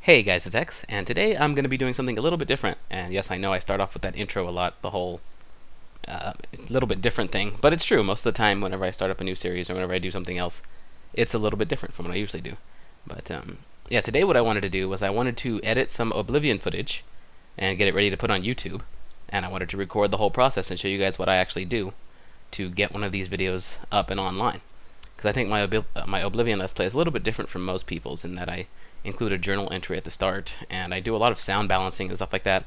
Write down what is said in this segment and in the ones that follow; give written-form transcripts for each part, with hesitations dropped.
Hey guys, it's X, and today I'm going to be doing something a little bit different. And yes, I know I start off with that intro a lot, the whole little bit different thing, but it's true. Most of the time, whenever I start up a new series or whenever I do something else, it's a little bit different from what I usually do. But yeah, today what I wanted to do was I wanted to edit some Oblivion footage and get it ready to put on YouTube. And I wanted to record the whole process and show you guys what I actually do to get one of these videos up and online. Because I think my Oblivion Let's Play is a little bit different from most people's in that I include a journal entry at the start, and I do a lot of sound balancing and stuff like that.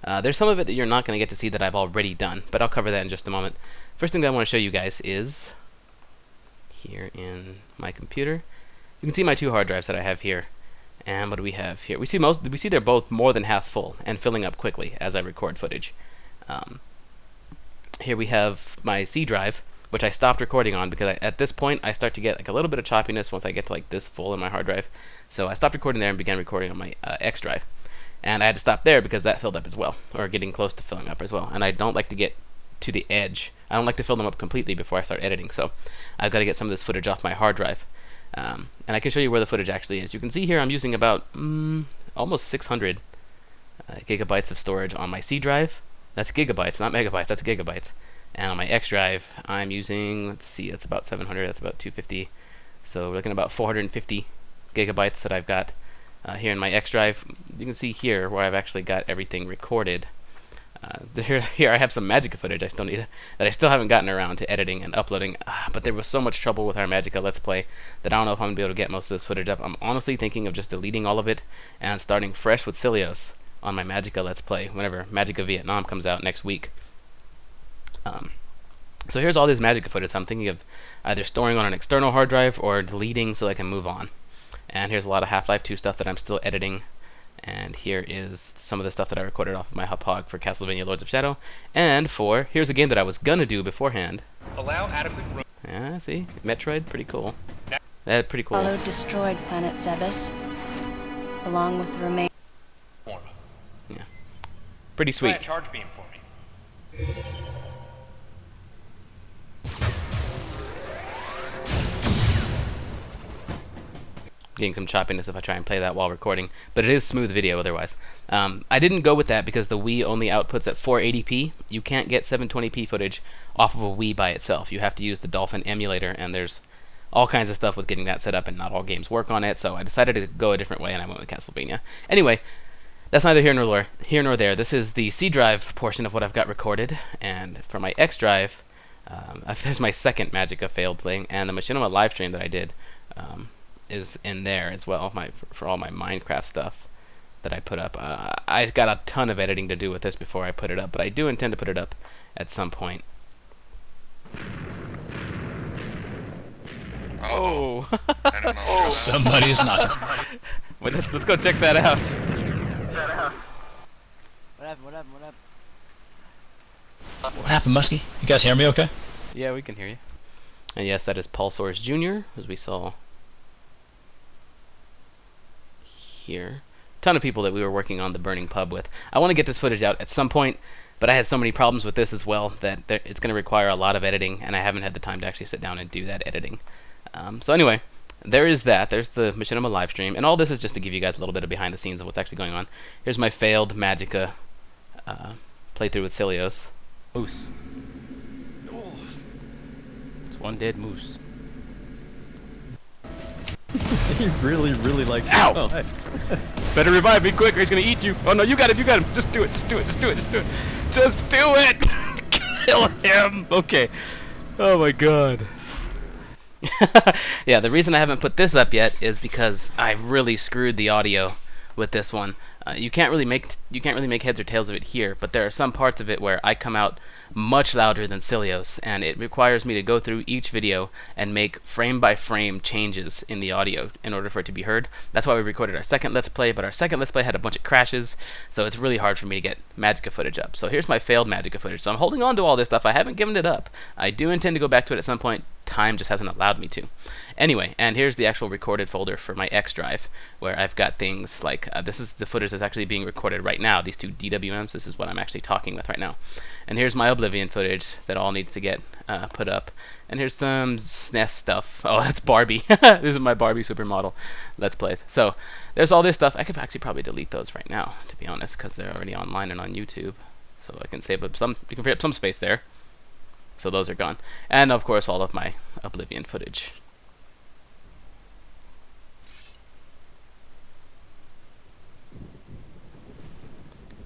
There's some of it that you're not going to get to see that I've already done, but I'll cover that in just a moment. First thing that I want to show you guys is here in my computer. You can see my two hard drives that I have here. And what do we have here? We see they're both more than half full and filling up quickly as I record footage. Here we have my C drive, which I stopped recording on because at this point I start to get like a little bit of choppiness once I get to like this full in my hard drive. So I stopped recording there and began recording on my X drive. And I had to stop there because that filled up as well, or getting close to filling up as well. And I don't like to get to the edge. I don't like to fill them up completely before I start editing, so I've got to get some of this footage off my hard drive. And I can show you where the footage actually is. You can see here I'm using about almost 600 gigabytes of storage on my C drive. That's gigabytes, not megabytes, that's gigabytes. And on my X drive, I'm using, let's see, that's about 700, that's about 250. So we're looking at about 450 gigabytes that I've got here in my X drive. You can see here where I've actually got everything recorded. Here I have some Magicka footage that I still haven't gotten around to editing and uploading. But there was so much trouble with our Magicka Let's Play that I don't know if I'm going to be able to get most of this footage up. I'm honestly thinking of just deleting all of it and starting fresh with Cilios on my Magicka Let's Play whenever Magicka Vietnam comes out next week. So here's all this Magicka footage I'm thinking of either storing on an external hard drive or deleting so I can move on. And here's a lot of Half-Life 2 stuff that I'm still editing. And here is some of the stuff that I recorded off of my Hub for Castlevania Lords of Shadow. And here's a game that I was gonna do beforehand. Allow adequate room. Yeah, see? Metroid, pretty cool. That's pretty cool. Followed destroyed planet Zebes, along with the remaining. Yeah. Pretty sweet. Try a charge beam for me. Getting some choppiness if I try and play that while recording, but it is smooth video otherwise. I didn't go with that because the Wii only outputs at 480p. You can't get 720p footage off of a Wii by itself. You have to use the Dolphin emulator, and there's all kinds of stuff with getting that set up, and not all games work on it, so I decided to go a different way, and I went with Castlevania. Anyway, that's neither here nor there. This is the C drive portion of what I've got recorded, and for my X drive, there's my second Magicka failed playing, and the Machinima live stream that I did is in there as well, for all my Minecraft stuff that I put up. I got a ton of editing to do with this before I put it up, but I do intend to put it up at some point. Oh! Oh, somebody's not. Let's go check that out. What happened? What happened, Muskie? You guys hear me okay? Yeah, we can hear you. And yes, that is Pulsaur's Jr., as we saw here. Ton of people that we were working on the Burning Pub with. I want to get this footage out at some point, but I had so many problems with this as well that it's going to require a lot of editing, and I haven't had the time to actually sit down and do that editing. So anyway, there is that. There's the Machinima live stream, and all this is just to give you guys a little bit of behind the scenes of what's actually going on. Here's my failed Magicka playthrough with Cilios. Moose. It's one dead moose. He really likes. Ow! Oh, hey. Better revive me quick or he's gonna eat you. Oh no, you got him. Just do it. Just do it. Kill him. Okay. Oh my god. Yeah, the reason I haven't put this up yet is because I really screwed the audio with this one. You can't really make heads or tails of it here, but there are some parts of it where I come out much louder than Cilios, and it requires me to go through each video and make frame by frame changes in the audio in order for it to be heard. That's why we recorded our second Let's Play, but our second Let's Play had a bunch of crashes, so it's really hard for me to get Magicka footage up. So here's my failed Magicka footage. So I'm holding on to all this stuff. I haven't given it up. I do intend to go back to it at some point. Time just hasn't allowed me to. Anyway, and here's the actual recorded folder for my X drive, where I've got things like, this is the footage that's actually being recorded right now, these two DWMs, this is what I'm actually talking with right now. And here's my Oblivion footage that all needs to get put up. And here's some SNES stuff. Oh, that's Barbie. This is my Barbie Supermodel Let's Plays. So there's all this stuff. I could actually probably delete those right now, to be honest, because they're already online and on YouTube. So I can save up some. You can free up some space there. So those are gone. And of course, all of my Oblivion footage.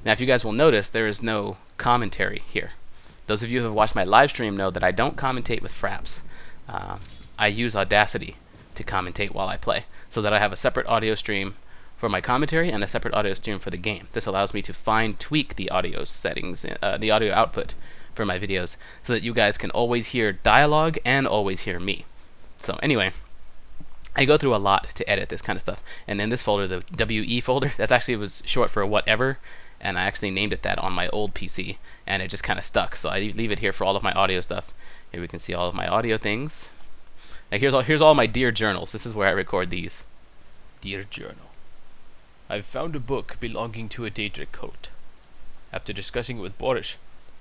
Now, if you guys will notice, there is no commentary here. Those of you who have watched my live stream know that I don't commentate with fraps. I use Audacity to commentate while I play, so that I have a separate audio stream for my commentary and a separate audio stream for the game. This allows me to fine tweak the audio settings, the audio output for my videos, so that you guys can always hear dialogue and always hear me. So anyway, I go through a lot to edit this kind of stuff. And in this folder, the WE folder, that's actually was short for whatever, and I actually named it that on my old PC, and it just kind of stuck. So I leave it here for all of my audio stuff. Here we can see all of my audio things. Now here's all my Dear Journals. This is where I record these. Dear Journal. I've found a book belonging to a Daedric cult. After discussing it with Boris,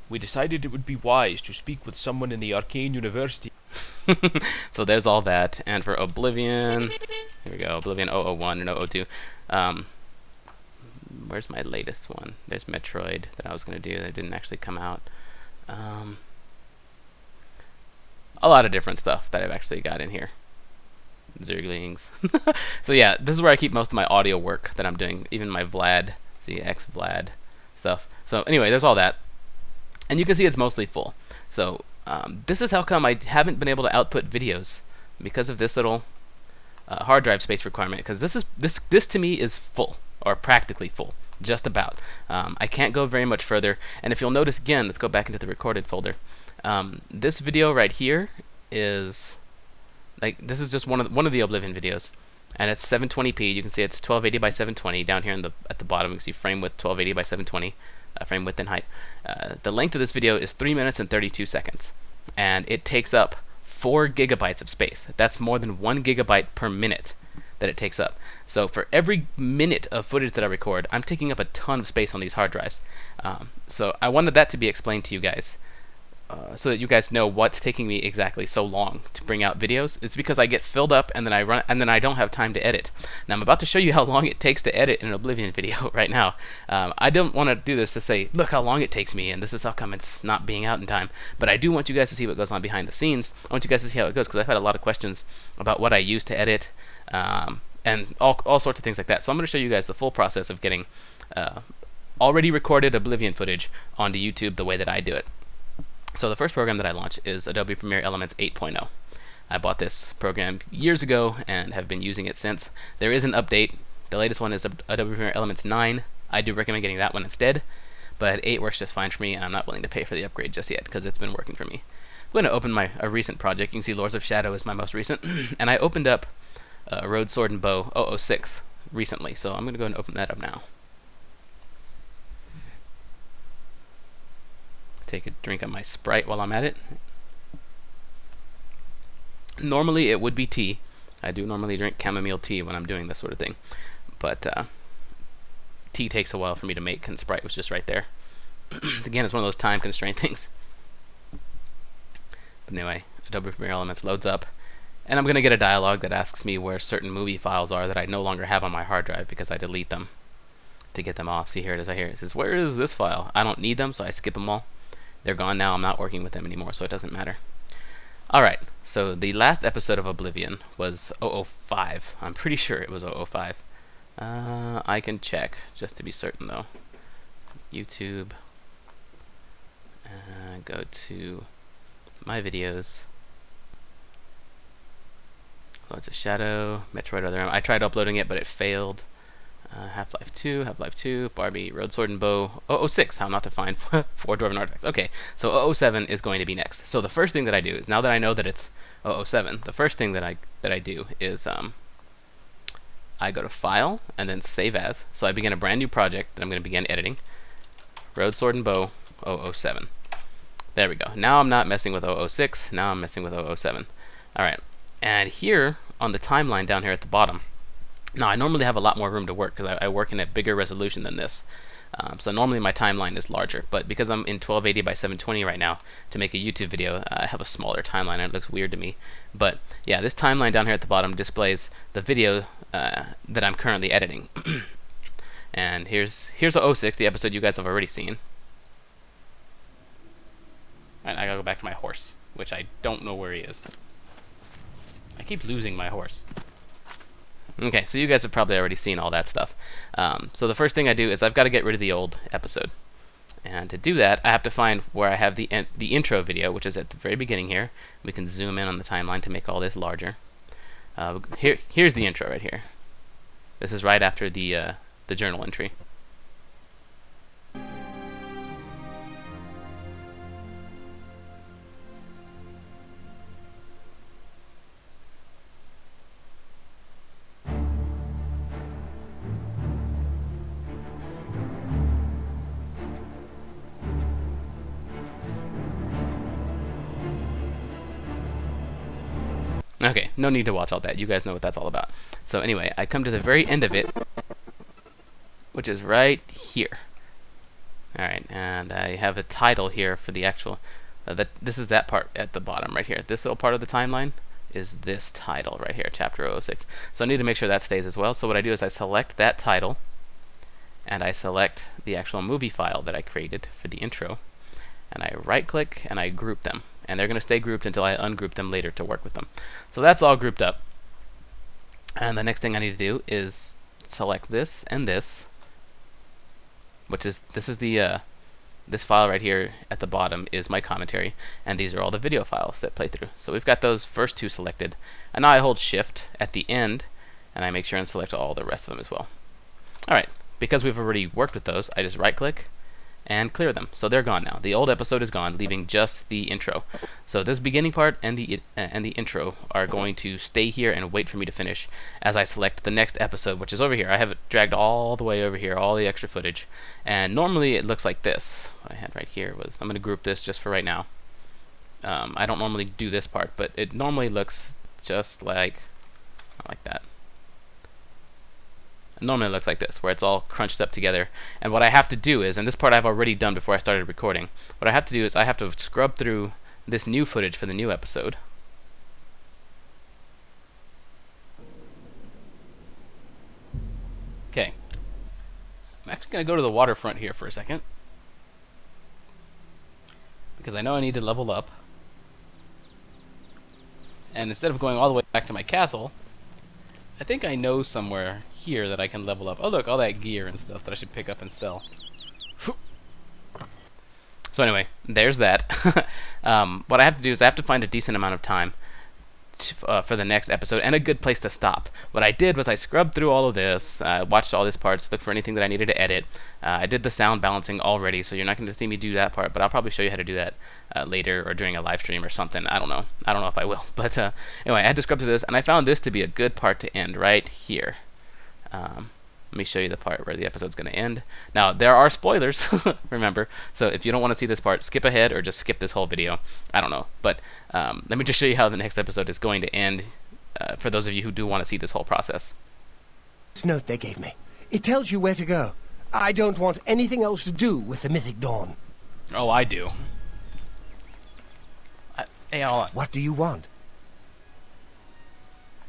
we decided it would be wise to speak with someone in the Arcane University. So there's all that. And for Oblivion, here we go, Oblivion 001 and 002. Where's my latest one? There's Metroid that I was going to do that didn't actually come out. A lot of different stuff that I've actually got in here. Zerglings. So yeah, this is where I keep most of my audio work that I'm doing, even my Vlad, X Vlad stuff. So anyway, there's all that. And you can see it's mostly full. So this is how come I haven't been able to output videos, because of this little hard drive space requirement, because this to me is full, or practically full, just about. I can't go very much further, and if you'll notice again, let's go back into the recorded folder. This video right here is this is just one of the Oblivion videos, and it's 720p. You can see it's 1280 by 720 down here at the bottom. You can see frame width 1280 by 720, frame width and height. The length of this video is 3 minutes and 32 seconds, and it takes up 4 gigabytes of space. That's more than 1 gigabyte per minute that it takes up. So for every minute of footage that I record, I'm taking up a ton of space on these hard drives. So I wanted that to be explained to you guys, so that you guys know what's taking me exactly so long to bring out videos. It's because I get filled up and then I don't have time to edit. Now I'm about to show you how long it takes to edit an Oblivion video right now. I don't want to do this to say, look how long it takes me, and this is how come it's not being out in time. But I do want you guys to see what goes on behind the scenes. I want you guys to see how it goes, because I've had a lot of questions about what I use to edit, and all sorts of things like that. So I'm going to show you guys the full process of getting already recorded Oblivion footage onto YouTube the way that I do it. So the first program that I launched is Adobe Premiere Elements 8.0. I bought this program years ago and have been using it since. There is an update. The latest one is Adobe Premiere Elements 9. I do recommend getting that one instead, but 8 works just fine for me, and I'm not willing to pay for the upgrade just yet because it's been working for me. I'm going to open a recent project. You can see Lords of Shadow is my most recent, and I opened up Road, Sword, and Bow 006 recently, so I'm going to go and open that up now. Take a drink of my Sprite while I'm at it. Normally it would be tea. I do normally drink chamomile tea when I'm doing this sort of thing, but tea takes a while for me to make, and Sprite was just right there. Again, it's one of those time constraint things. But anyway, Adobe Premiere Elements loads up, and I'm going to get a dialog that asks me where certain movie files are that I no longer have on my hard drive because I delete them to get them off. See, here it is right here. It says, where is this file? I don't need them, so I skip them all. They're gone now. I'm not working with them anymore, so it doesn't matter. Alright, so the last episode of Oblivion was 005. I'm pretty sure it was 005. I can check, just to be certain, though. YouTube. Go to my videos. Lords of Shadow, Metroid Other M. I tried uploading it, but it failed. Half-Life 2, Barbie, Road, Sword, and Bow, 006, How Not to Find 4 Dwarven Artifacts. Okay, so 007 is going to be next. So the first thing that I do is, now that I know that it's 007, the first thing that I do is I go to File, and then Save As. So I begin a brand new project that I'm going to begin editing. Road, Sword, and Bow, 007. There we go. Now I'm not messing with 006, now I'm messing with 007. Alright, and here on the timeline down here at the bottom, now I normally have a lot more room to work because I work in a bigger resolution than this. So normally my timeline is larger, but because I'm in 1280 by 720 right now to make a YouTube video, I have a smaller timeline and it looks weird to me. But yeah, this timeline down here at the bottom displays the video that I'm currently editing. And here's a 06, the episode you guys have already seen. And I gotta go back to my horse, which I don't know where he is. I keep losing my horse. Okay, so you guys have probably already seen all that stuff. So the first thing I do is I've got to get rid of the old episode. And to do that, I have to find where I have the intro video, which is at the very beginning here. We can zoom in on the timeline to make all this larger. Here's the intro right here. This is right after the journal entry. Okay, no need to watch all that. You guys know what that's all about. So anyway, I come to the very end of it, which is right here. Alright, and I have a title here for the actual... this is that part at the bottom right here. This little part of the timeline is this title right here, Chapter 006. So I need to make sure that stays as well. So what I do is I select that title, and I select the actual movie file that I created for the intro, and I right-click and I group them. And they're going to stay grouped until I ungroup them later to work with them. So that's all grouped up. And the next thing I need to do is select this and this, which is this file right here at the bottom is my commentary, and these are all the video files that play through. So we've got those first two selected, and now I hold Shift at the end, and I make sure and select all the rest of them as well. All right, because we've already worked with those, I just right-click and clear them. So they're gone now. The old episode is gone, leaving just the intro. So this beginning part and the intro are going to stay here and wait for me to finish as I select the next episode, which is over here. I have it dragged all the way over here, all the extra footage. And normally it looks like this. What I had right here was, I'm going to group this just for right now. I don't normally do this part, but it normally looks just like that. Normally it looks like this, where it's all crunched up together. And what I have to do is, and this part I've already done before I started recording, what I have to do is I have to scrub through this new footage for the new episode. Okay. I'm actually going to go to the waterfront here for a second, because I know I need to level up. And instead of going all the way back to my castle, I think I know somewhere here that I can level up. Oh look, all that gear and stuff that I should pick up and sell. So anyway, there's that. What I have to do is I have to find a decent amount of time for the next episode and a good place to stop. What I did was I scrubbed through all of this, watched all these parts, looked for anything that I needed to edit. I did the sound balancing already, so you're not going to see me do that part, but I'll probably show you how to do that later or during a live stream or something. I don't know. I don't know if I will. But anyway, I had to scrub through this, and I found this to be a good part to end right here. Let me show you the part where the episode's going to end. Now, there are spoilers, remember, so if you don't want to see this part, skip ahead or just skip this whole video. I don't know, but let me just show you how the next episode is going to end for those of you who do want to see this whole process. This note they gave me. It tells you where to go. I don't want anything else to do with the Mythic Dawn. Oh, I do. Hey, hold on. What do you want?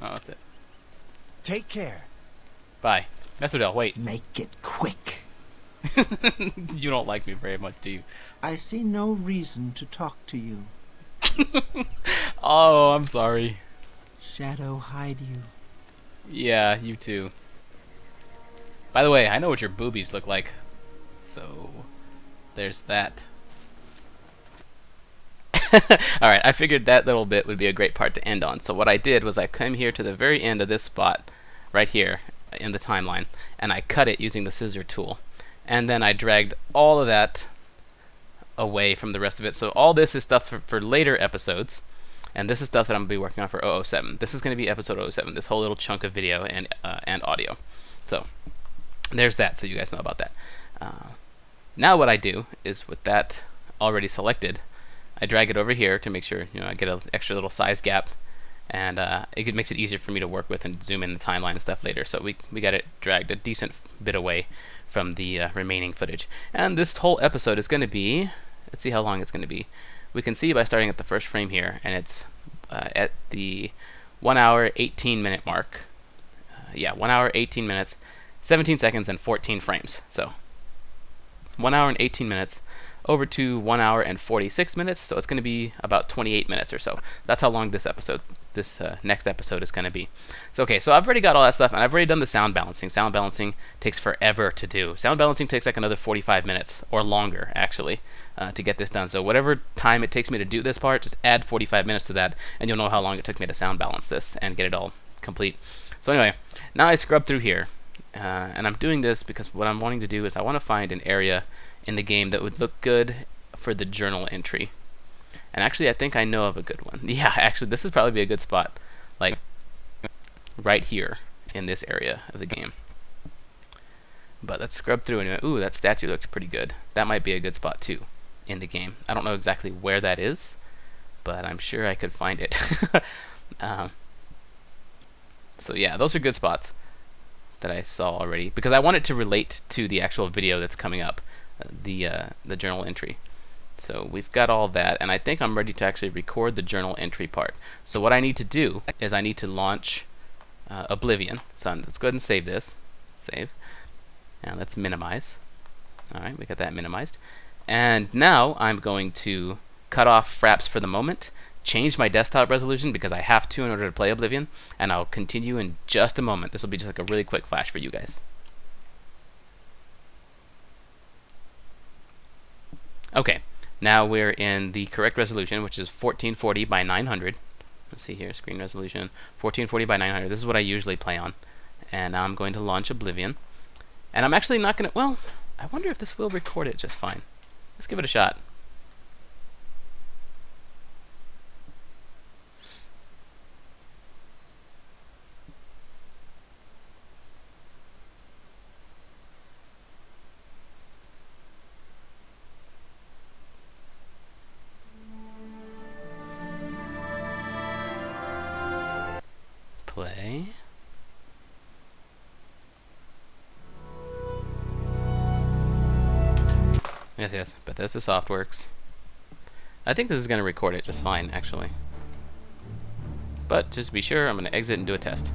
Oh, that's it. Take care. Bye. Methadel, wait. Make it quick. You don't like me very much, do you? I see no reason to talk to you. Oh, I'm sorry. Shadow hide you. Yeah, you too. By the way, I know what your boobies look like. So, there's that. Alright, I figured that little bit would be a great part to end on. So what I did was I came here to the very end of this spot, right here, in the timeline, and I cut it using the scissor tool. And then I dragged all of that away from the rest of it. So all this is stuff for later episodes, and this is stuff that I'm going to be working on for 007. This is going to be episode 007, this whole little chunk of video and audio. So there's that, so you guys know about that. Now what I do is, with that already selected, I drag it over here to make sure I get an extra little size gap, and it makes it easier for me to work with and zoom in the timeline and stuff later. So we got it dragged a decent bit away from the remaining footage. And this whole episode is going to be, let's see how long it's going to be. We can see by starting at the first frame here, and it's at the 1 hour 18 minute mark. Yeah, 1 hour 18 minutes, 17 seconds, and 14 frames. So 1 hour and 18 minutes over to 1 hour and 46 minutes, so it's going to be about 28 minutes or so. That's how long this next episode is going to be. So okay, so I've already got all that stuff, and I've already done the sound balancing. Sound balancing takes forever to do. Sound balancing takes like another 45 minutes, or longer actually, to get this done. So whatever time it takes me to do this part, just add 45 minutes to that, and you'll know how long it took me to sound balance this and get it all complete. So anyway, now I scrub through here, and I'm doing this because what I'm wanting to do is I want to find an area in the game that would look good for the journal entry. And actually, I think I know of a good one. Yeah, actually, this would probably be a good spot, like right here in this area of the game. But let's scrub through anyway. Ooh, that statue looked pretty good. That might be a good spot too in the game. I don't know exactly where that is, but I'm sure I could find it. So yeah, those are good spots that I saw already, because I want it to relate to the actual video that's coming up, the journal entry. So we've got all that, and I think I'm ready to actually record the journal entry part. So what I need to do is I need to launch Oblivion. So let's go ahead and save this. Save. And let's minimize. Alright, we got that minimized. And now I'm going to cut off fraps for the moment, change my desktop resolution because I have to in order to play Oblivion, and I'll continue in just a moment. This will be just like a really quick flash for you guys. Okay, now we're in the correct resolution, which is 1440 by 900. Let's see here, screen resolution, 1440 by 900. This is what I usually play on. And now I'm going to launch Oblivion. And I'm actually not going to, well, I wonder if this will record it just fine. Let's give it a shot. Play. Yes, but this is Softworks. I think this is going to record it just fine, actually. But just to be sure, I'm going to exit and do a test.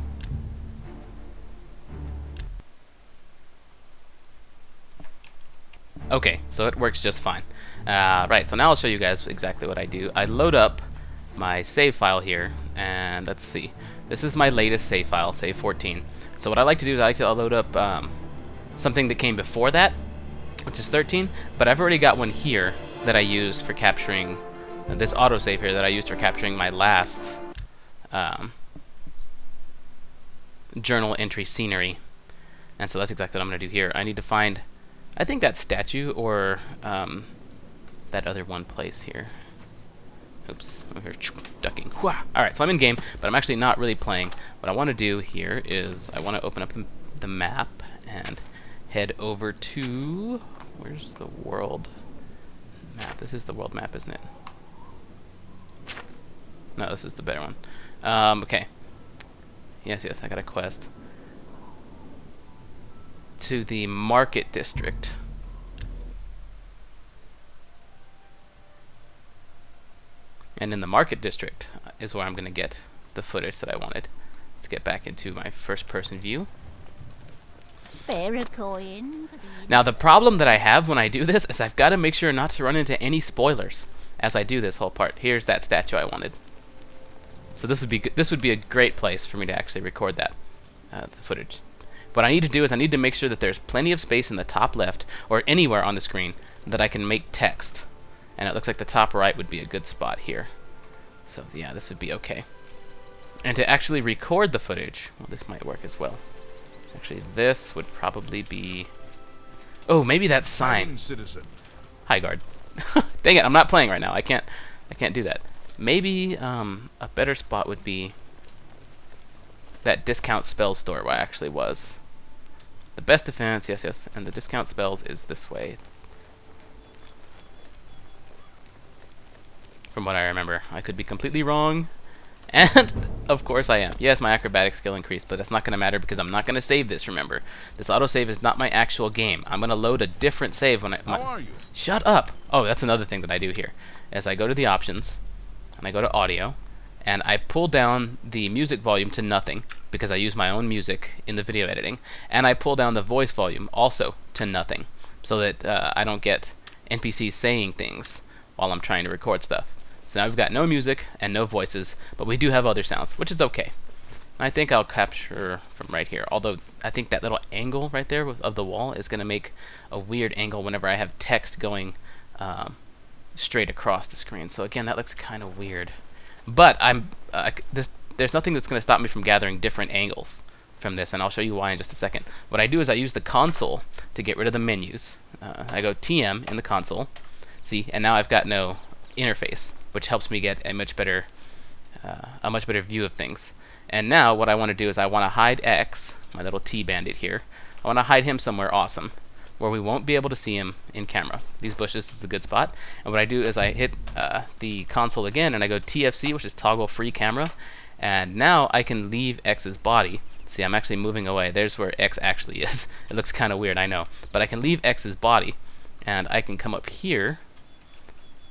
Okay, so it works just fine. Right, so now I'll show you guys exactly what I do. I load up my save file here, and let's see. This is my latest save file, save 14. So what I like to do is I like to load up something that came before that, which is 13, but I've already got one here that I used for capturing this autosave here that I used for capturing my last journal entry scenery. And so that's exactly what I'm going to do here. I need to find, I think that statue or that other one place here. Oops, I'm here ducking. Alright, so I'm in game, but I'm actually not really playing. What I want to do here is I want to open up the map and head over to, where's the world map? This is the world map, isn't it? No, this is the better one. Okay. Yes, I got a quest. To the market district. And in the market district is where I'm going to get the footage that I wanted. Let's get back into my first person view. Spare a coin. Now the problem that I have when I do this is I've got to make sure not to run into any spoilers as I do this whole part. Here's that statue I wanted. So this would be a great place for me to actually record that the footage. What I need to do is I need to make sure that there's plenty of space in the top left or anywhere on the screen that I can make text. And it looks like the top right would be a good spot here. So yeah, this would be okay. And to actually record the footage, well, this might work as well. Actually, this would probably be... Oh, maybe that sign. Citizen. Hi, guard. Dang it, I'm not playing right now. I can't do that. Maybe a better spot would be that discount spell store where I actually was. The best defense, yes, and the discount spells is this way. From what I remember. I could be completely wrong, And of course I am. Yes, my acrobatic skill increased, but that's not going to matter because I'm not going to save this, remember. This autosave is not my actual game. I'm going to load a different save when I... How are you? Shut up! Oh, that's another thing that I do here. As I go to the options, and I go to audio, and I pull down the music volume to nothing, because I use my own music in the video editing, and I pull down the voice volume also to nothing, so that I don't get NPCs saying things while I'm trying to record stuff. So now we've got no music and no voices, but we do have other sounds, which is okay. I think I'll capture from right here, although I think that little angle right there of the wall is going to make a weird angle whenever I have text going straight across the screen. So again, that looks kind of weird. But there's nothing that's going to stop me from gathering different angles from this, and I'll show you why in just a second. What I do is I use the console to get rid of the menus. I go TM in the console, see, and now I've got no interface, which helps me get a much better view of things. And now what I want to do is I want to hide X, my little T bandit here. I want to hide him somewhere awesome, where we won't be able to see him in camera. These bushes is a good spot. And what I do is I hit the console again, and I go TFC, which is toggle free camera. And now I can leave X's body. See, I'm actually moving away. There's where X actually is. It looks kind of weird, I know. But I can leave X's body, and I can come up here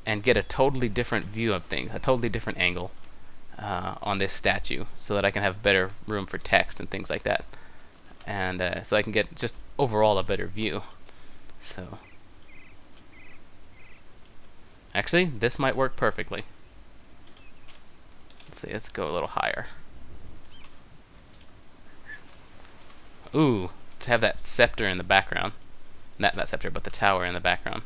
and get a totally different view of things, a totally different angle on this statue, so that I can have better room for text and things like that. And so I can get just overall a better view. So actually, this might work perfectly. Let's see, let's go a little higher. Ooh, to have that scepter in the background. Not scepter, but the tower in the background.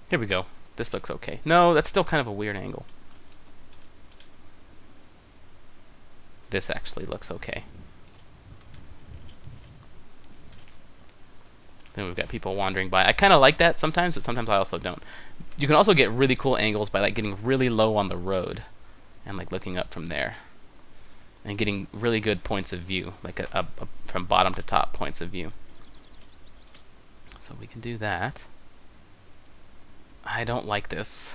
Here we go. This looks okay. No, that's still kind of a weird angle. This actually looks okay. Then we've got people wandering by. I kind of like that sometimes, but sometimes I also don't. You can also get really cool angles by like getting really low on the road and like looking up from there and getting really good points of view, like a from bottom to top points of view. So we can do that. I don't like this.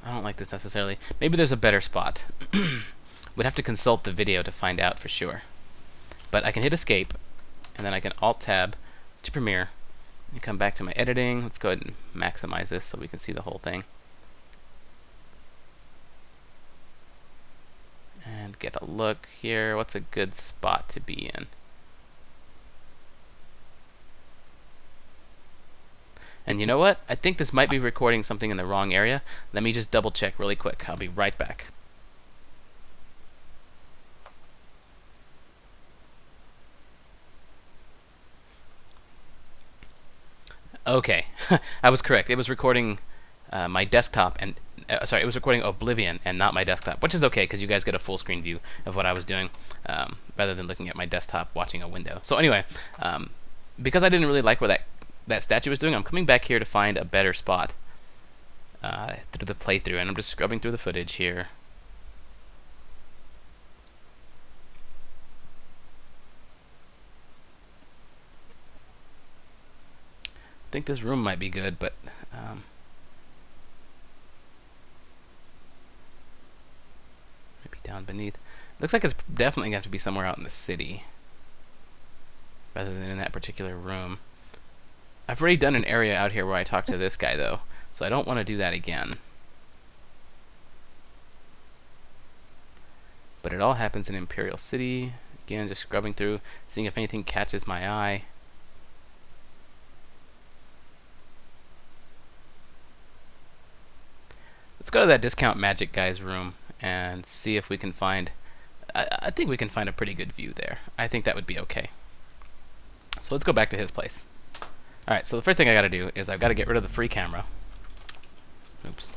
I don't like this necessarily. Maybe there's a better spot. We'd have to consult the video to find out for sure. But I can hit escape, and then I can alt-tab to Premiere and come back to my editing. Let's go ahead and maximize this so we can see the whole thing. And get a look here. What's a good spot to be in? And you know what? I think this might be recording something in the wrong area. Let me just double check really quick. I'll be right back. Okay, I was correct. It was recording my desktop and sorry, it was recording Oblivion and not my desktop, which is okay because you guys get a full screen view of what I was doing rather than looking at my desktop watching a window. So anyway, because I didn't really like what that statue was doing, I'm coming back here to find a better spot through the playthrough, and I'm just scrubbing through the footage here. I think this room might be good, but maybe down beneath. Looks like it's definitely got to be somewhere out in the city rather than in that particular room. I've already done an area out here where I talked to this guy though, so I don't want to do that again. But it all happens in Imperial City. Again, just scrubbing through, seeing if anything catches my eye. Let's go to that discount magic guy's room and see if we can find... I think we can find a pretty good view there. I think that would be okay. So let's go back to his place. Alright, so the first thing I gotta do is I've gotta get rid of the free camera. Oops.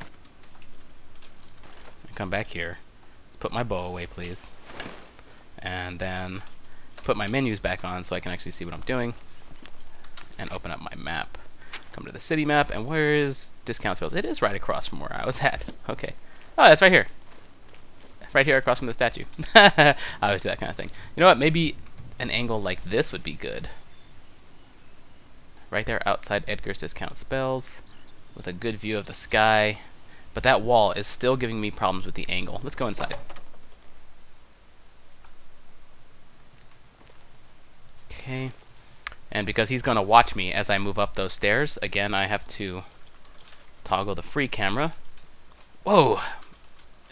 Come back here. Let's put my bow away, please. And then put my menus back on so I can actually see what I'm doing. And open up my map. Come to the city map, and where is discount spells? It is right across from where I was at. Okay. Oh, that's right here. Right here across from the statue. I always do that kind of thing. You know what? Maybe an angle like this would be good. Right there outside Edgar's discount spells, with a good view of the sky. but that wall is still giving me problems with the angle. Let's go inside. Okay. And because he's going to watch me as I move up those stairs, again, I have to toggle the free camera. Whoa!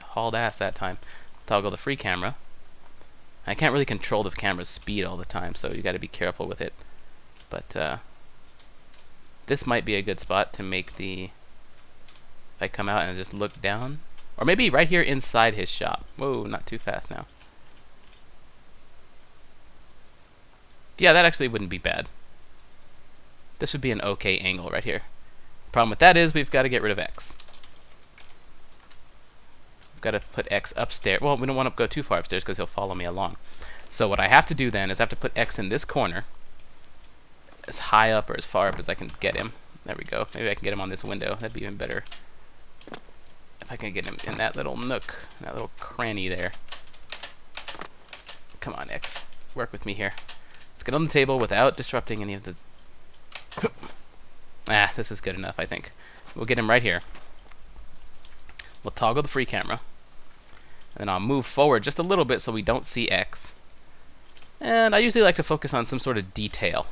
Hauled ass that time. Toggle the free camera. I can't really control the camera's speed all the time, so you got to be careful with it. But this might be a good spot to make the... If I come out and just look down. Or maybe right here inside his shop. Whoa, not too fast now. Yeah, that actually wouldn't be bad. This would be an okay angle right here. Problem with that is we've got to get rid of X. We've got to put X upstairs. Well, we don't want to go too far upstairs because he'll follow me along. So what I have to do then is I have to put X in this corner, as high up or as far up as I can get him. There we go. Maybe I can get him on this window. That'd be even better. If I can get him in that little nook, that little cranny there. Come on, X. Work with me here. Let's get on the table without disrupting any of the... this is good enough, I think. We'll get him right here. We'll toggle the free camera. And then I'll move forward just a little bit so we don't see X. And I usually like to focus on some sort of detail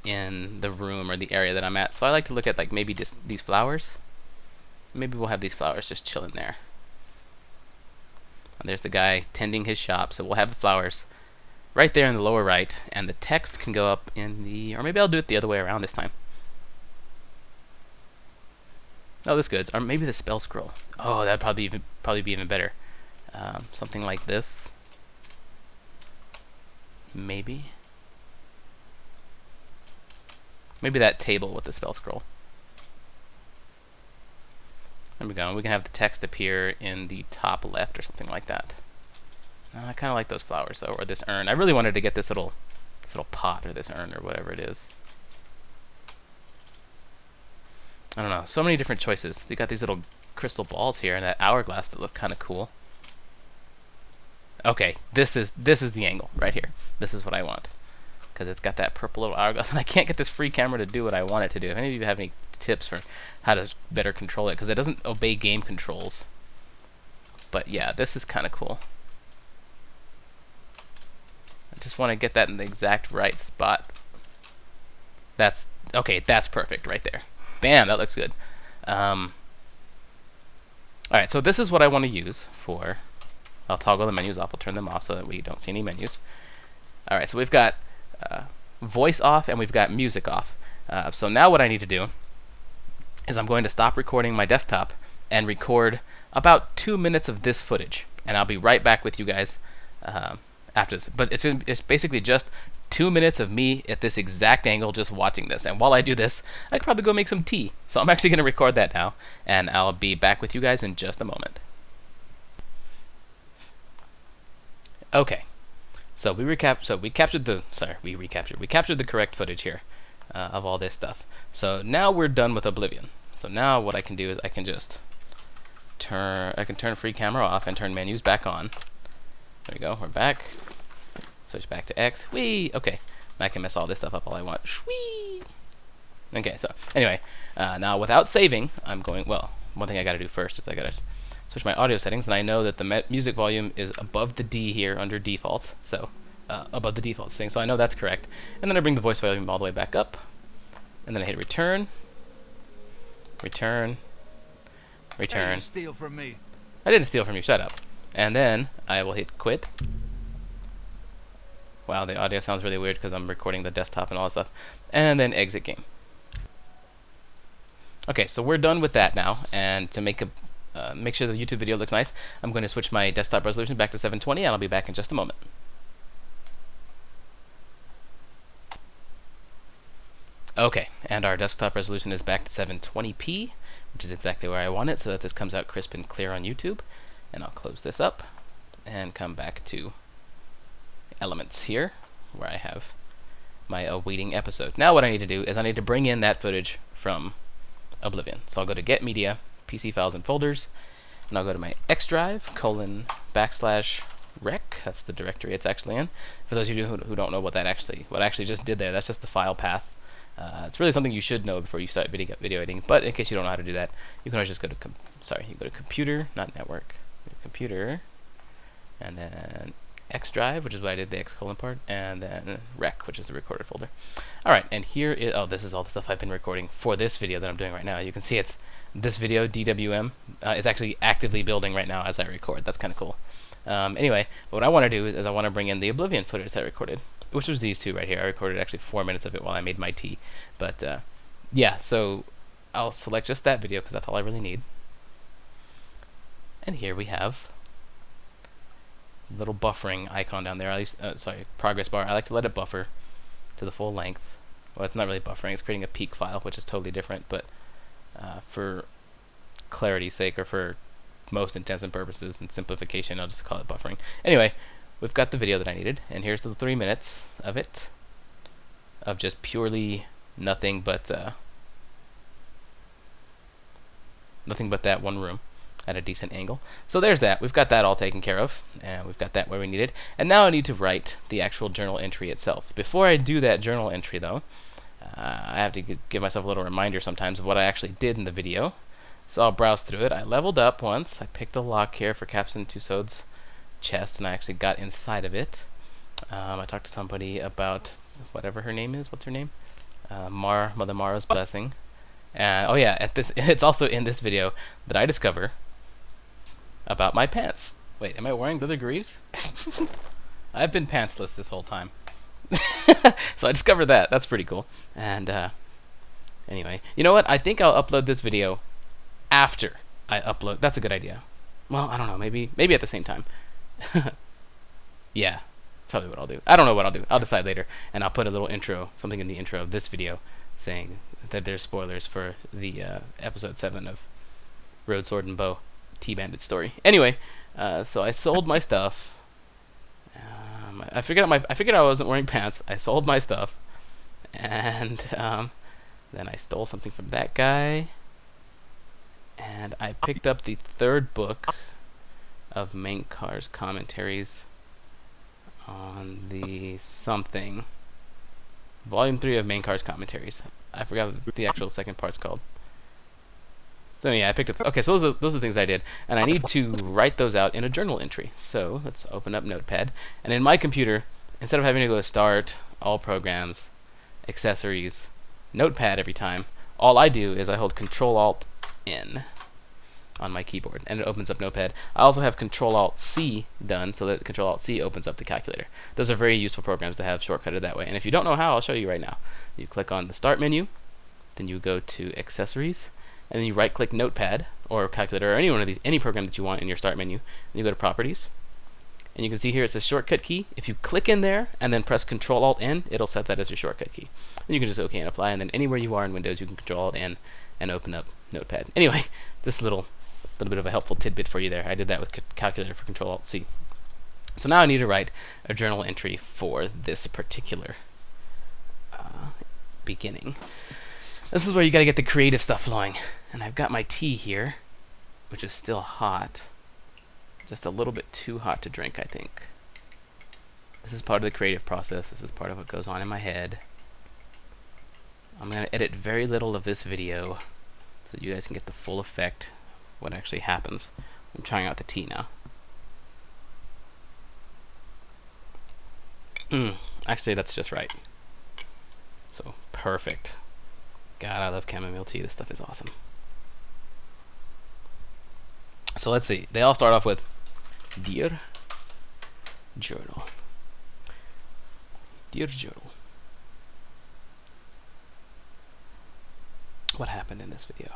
in the room or the area that I'm at. So I like to look at like maybe these flowers. Maybe we'll have these flowers just chilling there. And there's the guy tending his shop, so we'll have the flowers right there in the lower right, and the text can go up in the... Or maybe I'll do it the other way around this time. Oh, this is good. Or maybe the spell scroll. Oh, that'd probably be even better. Something like this. Maybe. Maybe that table with the spell scroll. There we go. We can have the text appear in the top left or something like that. I kind of like those flowers though, or this urn. I really wanted to get this little pot or this urn or whatever it is. I don't know. So many different choices. They got these little crystal balls here and that hourglass that look kind of cool. Okay, this is the angle right here. This is what I want, because it's got that purple little hourglass, and I can't get this free camera to do what I want it to do. If any of you have any tips for how to better control it, because it doesn't obey game controls. But yeah, this is kind of cool. I just want to get that in the exact right spot. That's okay. That's perfect right there. Bam, that looks good. Alright, so this is what I want to use for... I'll toggle the menus off. I'll turn them off so that we don't see any menus. Alright, so we've got voice off and we've got music off. So now what I need to do is I'm going to stop recording my desktop and record about 2 minutes of this footage. And I'll be right back with you guys after this. But it's basically just 2 minutes of me at this exact angle just watching this. And while I do this, I could probably go make some tea. So I'm actually going to record that now, and I'll be back with you guys in just a moment. Okay, so we captured the correct footage here of all this stuff. So now we're done with Oblivion. So now what I can do is I can just turn free camera off and turn menus back on. There we go. We're back. Switch back to X. Whee! Okay. I can mess all this stuff up all I want. Whee! Okay, so anyway, now without saving, I'm going... Well, one thing I got to do first is I got to switch my audio settings, and I know that the music volume is above the D here under defaults. So, above the defaults thing. So I know that's correct. And then I bring the voice volume all the way back up. And then I hit return. Return. Return. You steal from me. I didn't steal from you. Shut up. And then I will hit quit. Wow, the audio sounds really weird because I'm recording the desktop and all that stuff. And then exit game. Okay, so we're done with that now. And to make sure the YouTube video looks nice, I'm going to switch my desktop resolution back to 720, and I'll be back in just a moment. Okay, and our desktop resolution is back to 720p, which is exactly where I want it, so that this comes out crisp and clear on YouTube. And I'll close this up and come back to Elements here, where I have my awaiting episode. Now what I need to do is I need to bring in that footage from Oblivion. So I'll go to Get Media, PC Files and Folders, and I'll go to my X drive, /rec. That's the directory it's actually in. For those of you who don't know what I actually just did there, that's just the file path It's really something you should know before you start video editing. But in case you don't know how to do that, you can always just go to you go to computer, not network, computer, and then X drive, which is what I did, the X colon part, and then rec, which is the recorded folder. All right, and here is this is all the stuff I've been recording for this video that I'm doing right now. You can see it's this video DWM. It's actually actively building right now as I record. That's kind of cool. Anyway, what I want to do is I want to bring in the Oblivion footage that I recorded, which was these two right here. I recorded actually 4 minutes of it while I made my tea. But yeah, so I'll select just that video because that's all I really need. And here we have a little buffering icon down there. At least, sorry, progress bar. I like to let it buffer to the full length. Well, it's not really buffering. It's creating a peak file, which is totally different. But for clarity's sake, or for most intents and purposes and simplification, I'll just call it buffering. Anyway, we've got the video that I needed, and here's the 3 minutes of it, of just purely nothing but that one room at a decent angle. So there's that. We've got that all taken care of, and we've got that where we need it. And now I need to write the actual journal entry itself. Before I do that journal entry, though, I have to give myself a little reminder sometimes of what I actually did in the video. So I'll browse through it. I leveled up once. I picked a lock here for Captain Tussaud's chest, and I actually got inside of it. I talked to somebody about whatever her name is. What's her name? Mother Mara's blessing. Oh yeah, it's also in this video that I discover about my pants. Wait, am I wearing leather greaves? I've been pantsless this whole time. So I discovered that. That's pretty cool. And anyway, you know what? I think I'll upload this video after I upload. That's a good idea. Well, I don't know. Maybe at the same time. Yeah, that's probably what I'll do. I don't know what I'll do. I'll decide later, and I'll put a little intro, something in the intro of this video, saying that there's spoilers for the episode 7 of Road, Sword, and Bow T-Bandit story. Anyway, so I sold my stuff. I figured I wasn't wearing pants. I sold my stuff, and then I stole something from that guy. And I picked up the 3rd book of Mankar's commentaries on the something. Volume 3 of Mankar's commentaries. I forgot what the actual second part's called. So yeah, I picked up. Okay, so those are the things I did, and I need to write those out in a journal entry. So let's open up Notepad, and in my computer, instead of having to go to Start, All Programs, Accessories, Notepad every time, all I do is I hold Control-Alt-N on my keyboard, and it opens up Notepad. I also have Control-Alt-C done, so that Control-Alt-C opens up the calculator. Those are very useful programs to have shortcutted that way. And if you don't know how, I'll show you right now. You click on the Start menu, then you go to Accessories, and then you right-click Notepad or Calculator or any program that you want in your Start menu. And you go to Properties, and you can see here it says Shortcut Key. If you click in there and then press Control-Alt-N, it'll set that as your shortcut key. And you can just OK and apply, and then anywhere you are in Windows, you can Control-Alt-N and open up Notepad. Anyway, just a little bit of a helpful tidbit for you there. I did that with Calculator for Control-Alt-C. So now I need to write a journal entry for this particular beginning. This is where you got to get the creative stuff flowing. And I've got my tea here, which is still hot. Just a little bit too hot to drink, I think. This is part of the creative process. This is part of what goes on in my head. I'm going to edit very little of this video so that you guys can get the full effect of what actually happens. I'm trying out the tea now. Actually, that's just right. So, perfect. God, I love chamomile tea. This stuff is awesome. So let's see. They all start off with Dear Journal. Dear Journal. What happened in this video?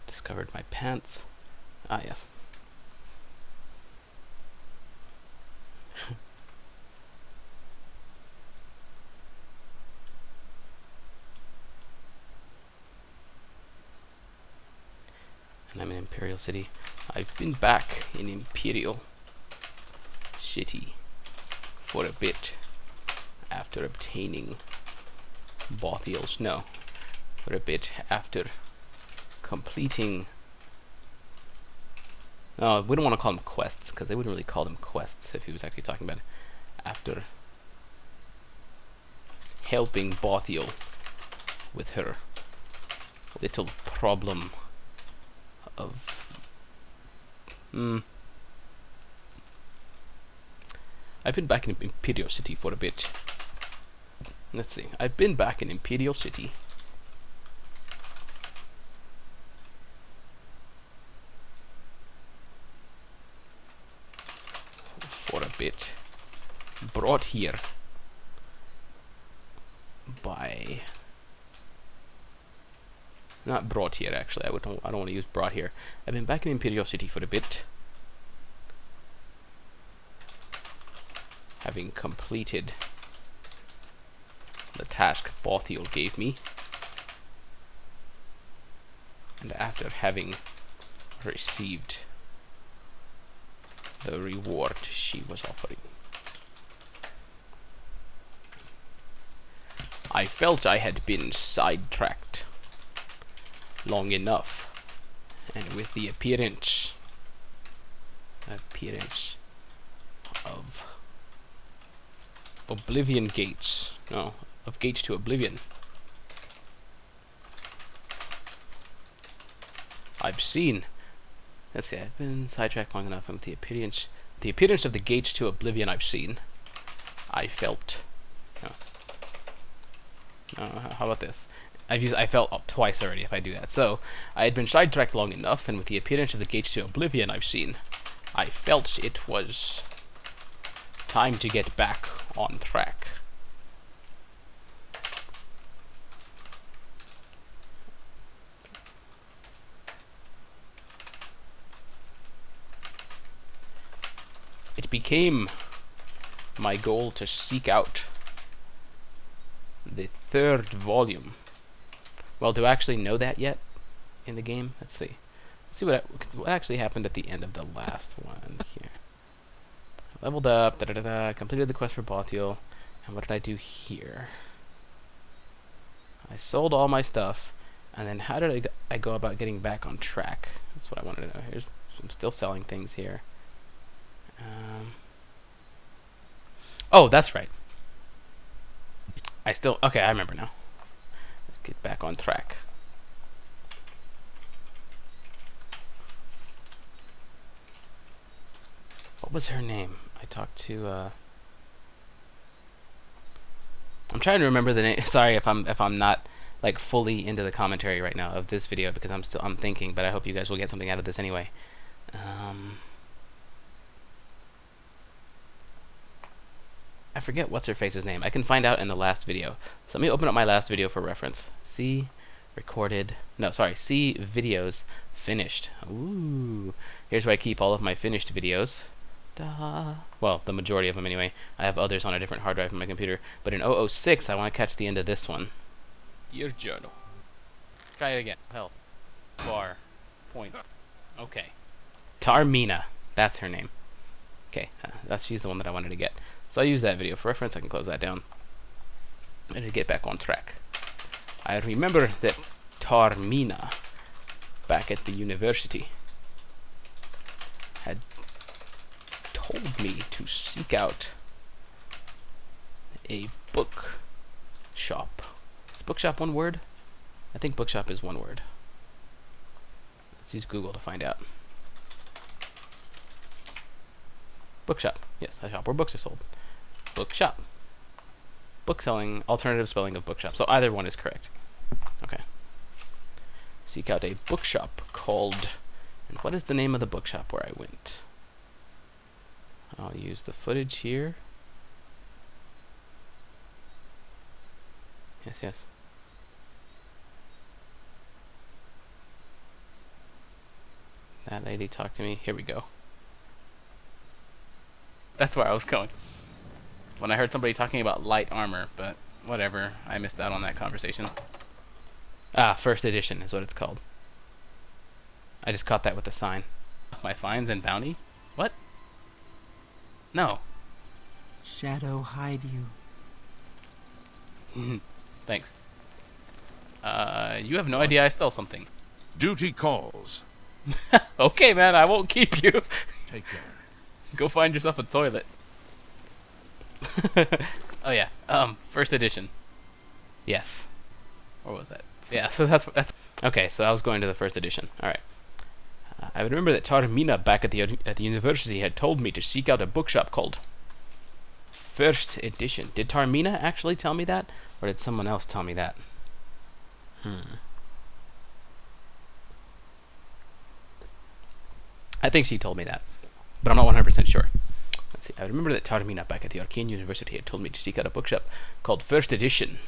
Discovered my pants. Ah, yes. And I'm in Imperial City. I've been back in Imperial City for a bit after obtaining Bothials. No, for a bit after completing. Oh, we don't want to call them quests because they wouldn't really call them quests if he was actually talking about it. After helping Bothiel with her little problem of... I've been back in Imperial City for a bit. Let's see. I've been back in Imperial City. For a bit. Brought here by... Not brought here, actually. I don't want to use brought here. I've been back in Imperial City for a bit. Having completed the task Bothiel gave me, and after having received the reward she was offering, I felt I had been sidetracked long enough, and with the appearance of Oblivion gates, no, of gates to Oblivion, I've seen. Let's see, I've been sidetracked long enough, and with the appearance of the gates to Oblivion I've seen, I felt. How about this? I felt up twice already if I do that. So, I had been sidetracked long enough, and with the appearance of the gates to Oblivion I've seen, I felt it was time to get back on track. It became my goal to seek out the 3rd volume. Well, do I actually know that yet in the game? Let's see. Let's see what actually happened at the end of the last one here. Leveled up, completed the quest for Bothiel, and what did I do here? I sold all my stuff, and then how did I go about getting back on track? That's what I wanted to know. I'm still selling things here. Oh, that's right. Okay, I remember now. Let's get back on track. What was her name? I talked to I'm trying to remember the name. Sorry if I'm not like fully into the commentary right now of this video, because I'm thinking, but I hope you guys will get something out of this anyway. I forget what's her face's name. I can find out in the last video. So let me open up my last video for reference. See videos finished. Ooh. Here's where I keep all of my finished videos. Well, the majority of them anyway. I have others on a different hard drive in my computer. But in 006, I want to catch the end of this one. Your journal. Try it again. Hell. Bar. Points. Okay. Tarmina. That's her name. Okay, she's the one that I wanted to get. So I use that video for reference. I can close that down. And to get back on track. I remember that Tarmina, back at the university, had told me to seek out a book shop. Is bookshop one word? I think bookshop is one word. Let's use Google to find out. Bookshop. Yes, a shop where books are sold. Bookshop. Bookselling, alternative spelling of bookshop. So either one is correct. Okay. Seek out a bookshop called... And what is the name of the bookshop where I went? I'll use the footage here. Yes. That lady talked to me. Here we go. That's where I was going. When I heard somebody talking about light armor, but whatever. I missed out on that conversation. Ah, first edition is what it's called. I just caught that with the sign. My fines and bounty? What? No. Shadow hide you. Thanks. You have no idea I stole something. Duty calls. Okay, man, I won't keep you. Take care. Go find yourself a toilet. Oh yeah, first edition. Yes. Or was that? Yeah, so that's okay. So I was going to the first edition. All right. I remember that Taormina back at the university had told me to seek out a bookshop called First Edition. Did Taormina actually tell me that, or did someone else tell me that? I think she told me that, but I'm not 100% sure. Let's see. I remember that Taormina back at the Arcane University had told me to seek out a bookshop called First Edition.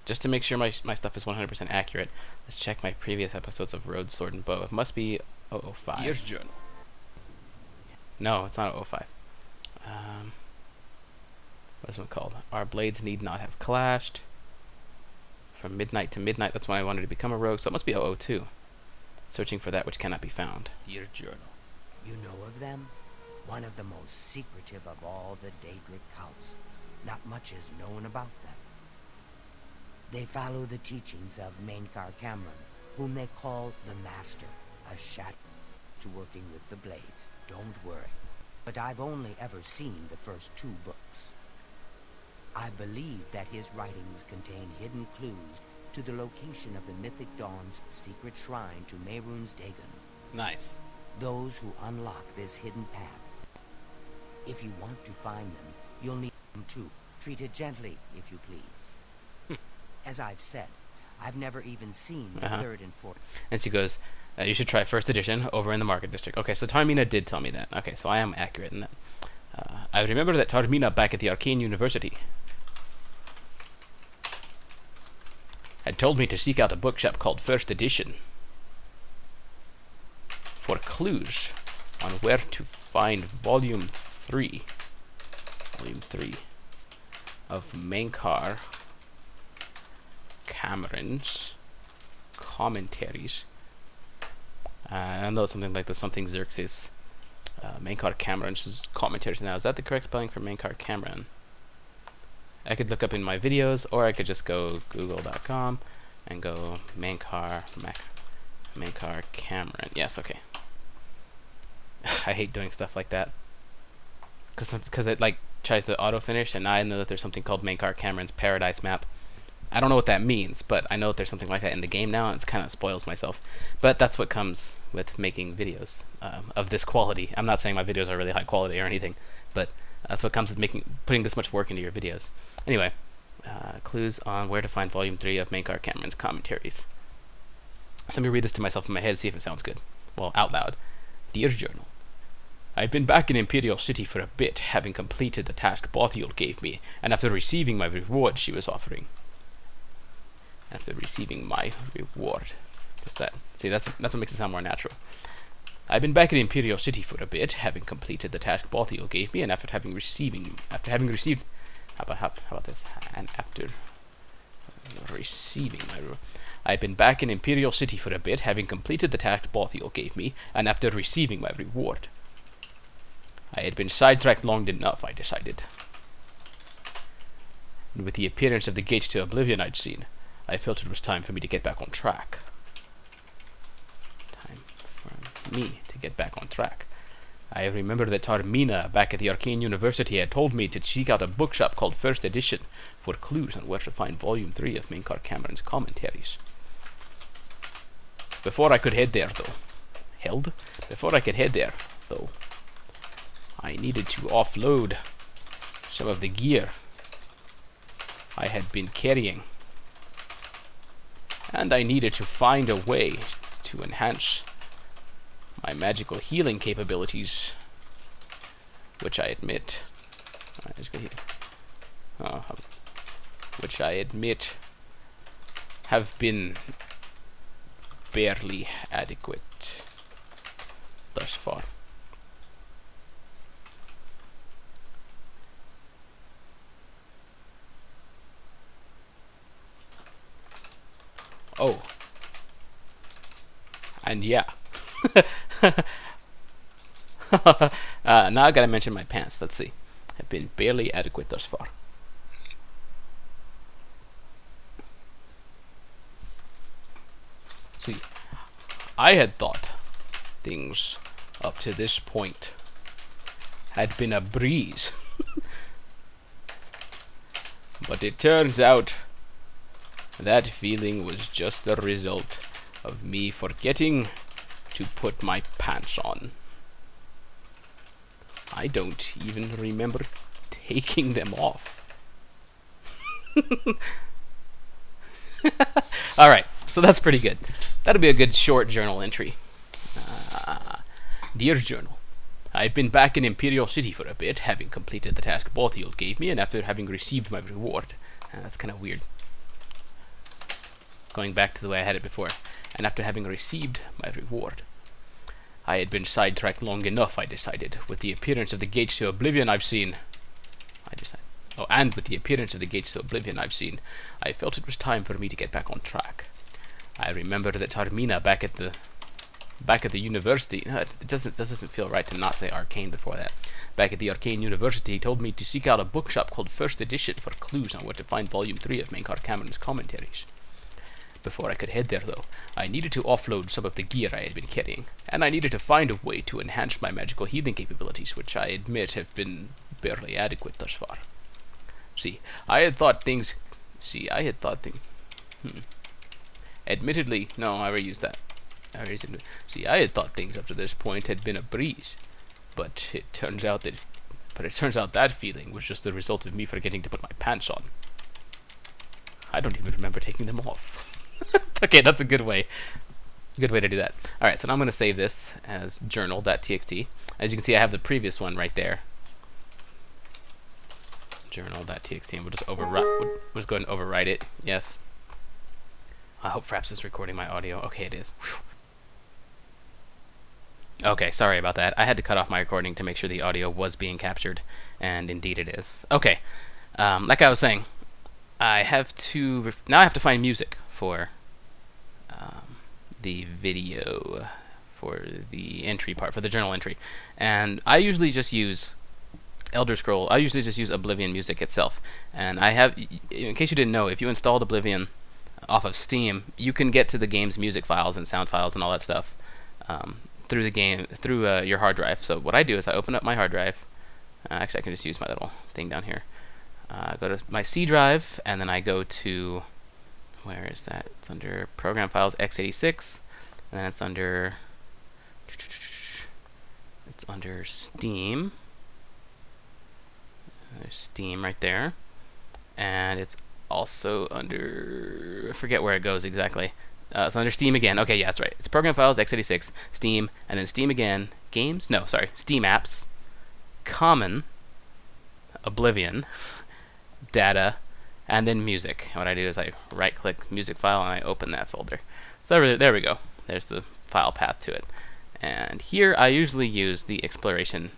Just to make sure my stuff is 100% accurate, let's check my previous episodes of Road, Sword, and Bow. It must be 005. Dear Journal. No, it's not 005. What's it called? Our blades need not have clashed. From midnight to midnight, that's when I wanted to become a rogue, so it must be 002. Searching for that which cannot be found. Dear Journal. You know of them? One of the most secretive of all the Daedric cults. Not much is known about them. They follow the teachings of Mainkar Cameron, whom they call the Master, a shadow to working with the blades. Don't worry. But I've only ever seen the first 2 books. I believe that his writings contain hidden clues to the location of the Mythic Dawn's secret shrine to Mehrunes Dagon. Nice. Those who unlock this hidden path. If you want to find them, you'll need them too. Treat it gently, if you please. As I've said, I've never even seen the 3rd and 4th. And she goes, you should try First Edition over in the Market District. Okay, so Taormina did tell me that. Okay, so I am accurate in that. I remember that Taormina back at the Arcane University had told me to seek out a bookshop called First Edition for clues on where to find Volume 3 of Mainkar Cameron's commentaries. I know something like the something Xerxes. Mainkar Cameron's commentaries. Now, is that the correct spelling for Mainkar Cameron? I could look up in my videos, or I could just go google.com and go Mainkar Cameron. Yes, okay. I hate doing stuff like that. Because it like tries to auto-finish, and I know that there's something called Mainkar Cameron's Paradise Map. I don't know what that means, but I know that there's something like that in the game now, and it kind of spoils myself. But that's what comes with making videos of this quality. I'm not saying my videos are really high quality or anything, but that's what comes with putting this much work into your videos. Anyway, clues on where to find Volume 3 of Mainkar Cameron's commentaries. So let me read this to myself in my head, see if it sounds good. Well, out loud. Dear Journal, I've been back in Imperial City for a bit, having completed the task Bothiel gave me, and after receiving my reward she was offering. After receiving my reward. Just that. See, that's what makes it sound more natural. I've been back in Imperial City for a bit, having completed the task Bothiel gave me, and after having received how about this? And after receiving my reward. I've been back in Imperial City for a bit, having completed the task Bothiel gave me, and after receiving my reward. I had been sidetracked long enough, I decided. And with the appearance of the gate to Oblivion I'd seen, I felt it was time for me to get back on track. Time for me to get back on track. I remember that Taormina back at the Arcane University had told me to seek out a bookshop called First Edition for clues on where to find Volume 3 of Mainkar Cameron's commentaries. Before I could head there, though, I needed to offload some of the gear I had been carrying. And I needed to find a way to enhance my magical healing capabilities, which I admit, have been barely adequate thus far. Oh. And yeah. Now I gotta mention my pants. Let's see. Have been barely adequate thus far. See, I had thought things up to this point had been a breeze. But it turns out that feeling was just the result of me forgetting to put my pants on. I don't even remember taking them off. Alright, so that's pretty good. That'll be a good short journal entry. Dear Journal, I've been back in Imperial City for a bit, having completed the task Balthield gave me, and after having received my reward. That's kind of weird. Going back to the way I had it before. And after having received my reward. I had been sidetracked long enough, I decided. With the appearance of the gates to Oblivion I've seen... and with the appearance of the gates to Oblivion I've seen, I felt it was time for me to get back on track. I remembered that Tarmina back at the university... it doesn't feel right to not say Arcane before that. Back at the Arcane University told me to seek out a bookshop called First Edition for clues on where to find Volume 3 of Mankar Cameron's commentaries. Before I could head there, though, I needed to offload some of the gear I had been carrying, and I needed to find a way to enhance my magical healing capabilities, which I admit have been barely adequate thus far. I had thought things... Admittedly... No, I already used that. I had thought things up to this point had been a breeze, but it turns out that feeling was just the result of me forgetting to put my pants on. I don't even remember taking them off. Okay, that's a good way to do that. Alright, so now I'm going to save this as journal.txt. As you can see, I have the previous one right there. Journal.txt, and we'll just overwrite. We'll just go ahead and overwrite it. Yes. I hope Fraps is recording my audio. Okay, it is. Whew. Okay, sorry about that. I had to cut off my recording to make sure the audio was being captured, and indeed it is. Okay, like I was saying, I have to find music for the video, for the entry part, for the journal entry, and I usually just use Oblivion music itself. And I have, in case you didn't know, if you installed Oblivion off of Steam, you can get to the game's music files and sound files and all that stuff through your hard drive. So what I do is I open up my hard drive. Actually, I can just use my little thing down here. Go to my C drive, and then I go to, where is that? It's under Program Files x86, and then it's under Steam. There's Steam right there, and it's also under, I forget where it goes exactly. It's under Steam again. Okay, yeah, that's right. It's Program Files x86, Steam, and then Steam again. Games? No, sorry. Steam Apps, Common, Oblivion, Data, and then Music. And what I do is I right-click Music File and I open that folder. So there we go. There's the file path to it. And here I usually use the Exploration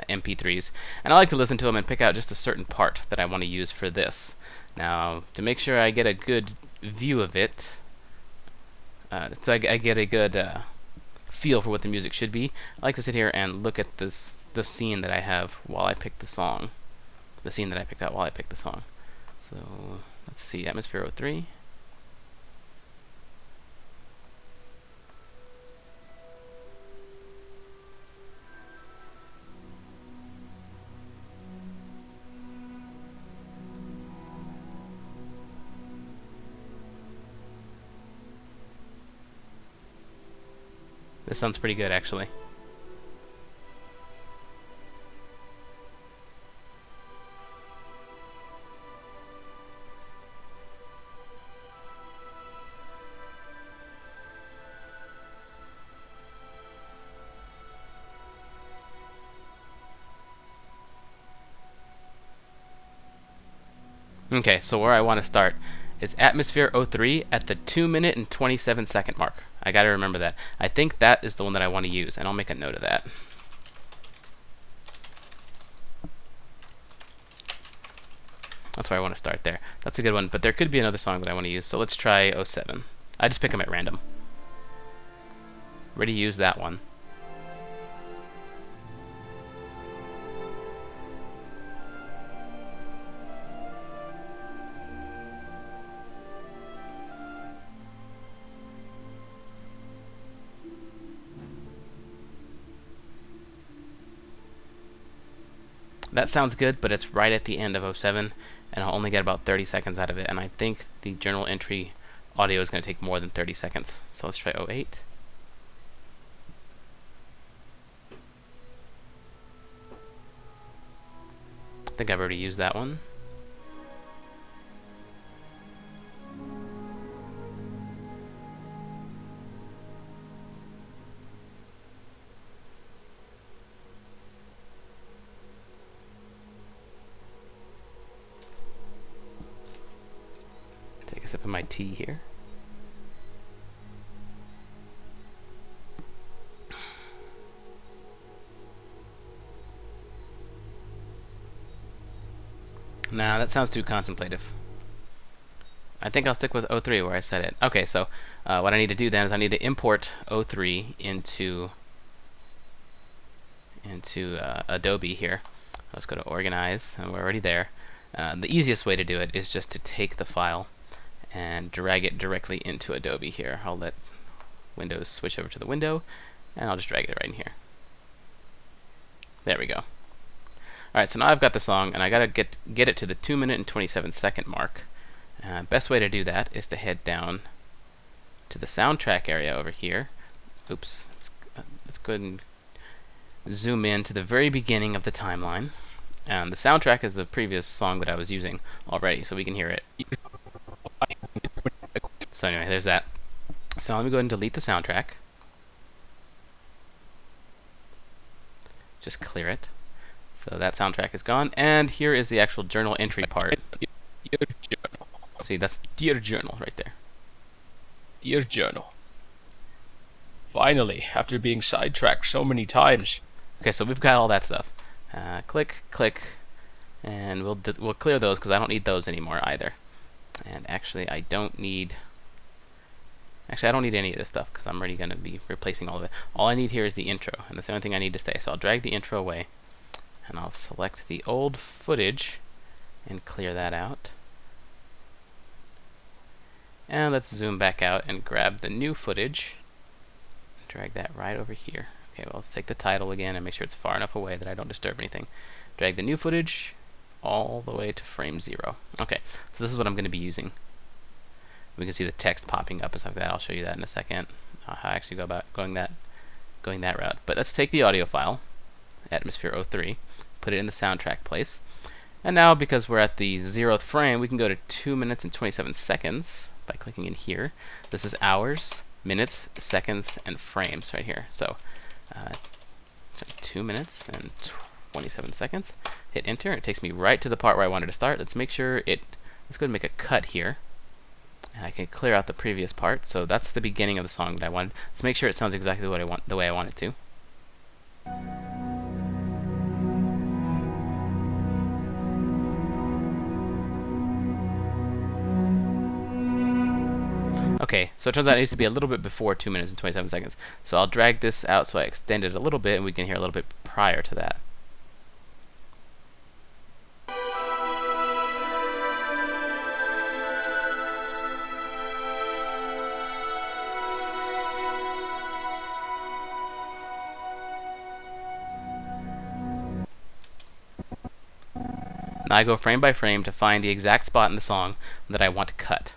MP3s, and I like to listen to them and pick out just a certain part that I want to use for this. Now, to make sure I get a good view of it, so I get a good feel for what the music should be, I like to sit here and look at the scene that I have while I pick the song. The scene that I picked out while I picked the song. So, let's see, Atmosphere 03. This sounds pretty good, actually. Okay, so where I want to start is Atmosphere 03 at the 2-minute and 27-second mark. I gotta remember that. I think that is the one that I want to use, and I'll make a note of that. That's where I want to start there. That's a good one, but there could be another song that I want to use, so let's try 07. I just pick them at random. Ready to use that one. That sounds good, but it's right at the end of 07, and I'll only get about 30 seconds out of it, and I think the journal entry audio is going to take more than 30 seconds. So let's try 08. I think I've already used that one. Take a sip of my tea here. Nah, that sounds too contemplative. I think I'll stick with 03 where I said it. Okay, so what I need to do then is I need to import 03 into Adobe here. Let's go to Organize, and we're already there. The easiest way to do it is just to take the file and drag it directly into Adobe here. I'll let Windows switch over to the window, and I'll just drag it right in here. There we go. Alright, so now I've got the song, and I gotta get it to the 2-minute and 27-second mark. Best way to do that is to head down to the soundtrack area over here. Oops, let's go ahead and zoom in to the very beginning of the timeline. And the soundtrack is the previous song that I was using already, so we can hear it. So anyway, there's that. So let me go ahead and delete the soundtrack. Just clear it. So that soundtrack is gone, and here is the actual journal entry part. See, that's Dear Journal right there. Dear Journal. Finally, after being sidetracked so many times. Okay, so we've got all that stuff. Click, click, and we'll clear those because I don't need those anymore either. And actually, I don't need any of this stuff because I'm already going to be replacing all of it. All I need here is the intro, and that's the only thing I need to stay. So I'll drag the intro away, and I'll select the old footage and clear that out. And let's zoom back out and grab the new footage. Drag that right over here. Okay, well, let's take the title again and make sure it's far enough away that I don't disturb anything. Drag the new footage all the way to frame 0. Okay, so this is what I'm going to be using. We can see the text popping up and stuff like that. I'll show you that in a second. How I actually go about going that route. But let's take the audio file, Atmosphere 03, put it in the soundtrack place. And now, because we're at the 0th frame, we can go to 2 minutes and 27 seconds by clicking in here. This is hours, minutes, seconds, and frames right here. So 2 minutes and 27 seconds. Hit enter. It takes me right to the part where I wanted to start. Let's make sure let's go ahead and make a cut here. And I can clear out the previous part. So that's the beginning of the song that I wanted. Let's make sure it sounds exactly the way I want it to. Okay, so it turns out it needs to be a little bit before 2 minutes and 27 seconds. So I'll drag this out so I extend it a little bit, and we can hear a little bit prior to that. Now I go frame by frame to find the exact spot in the song that I want to cut.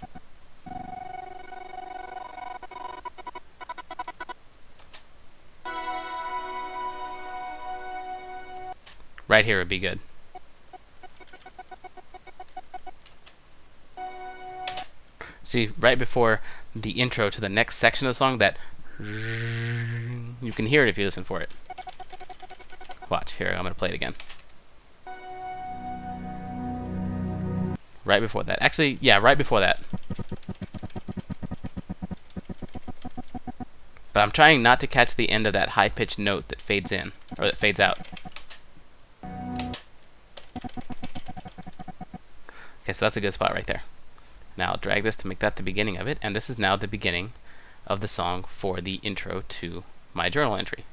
Right here would be good. See, right before the intro to the next section of the song, that you can hear it if you listen for it. Watch, here, I'm going to play it again. Right before that. Actually, yeah, right before that. But I'm trying not to catch the end of that high-pitched note that fades in, or that fades out. Okay, so that's a good spot right there. Now I'll drag this to make that the beginning of it, and this is now the beginning of the song for the intro to my journal entry.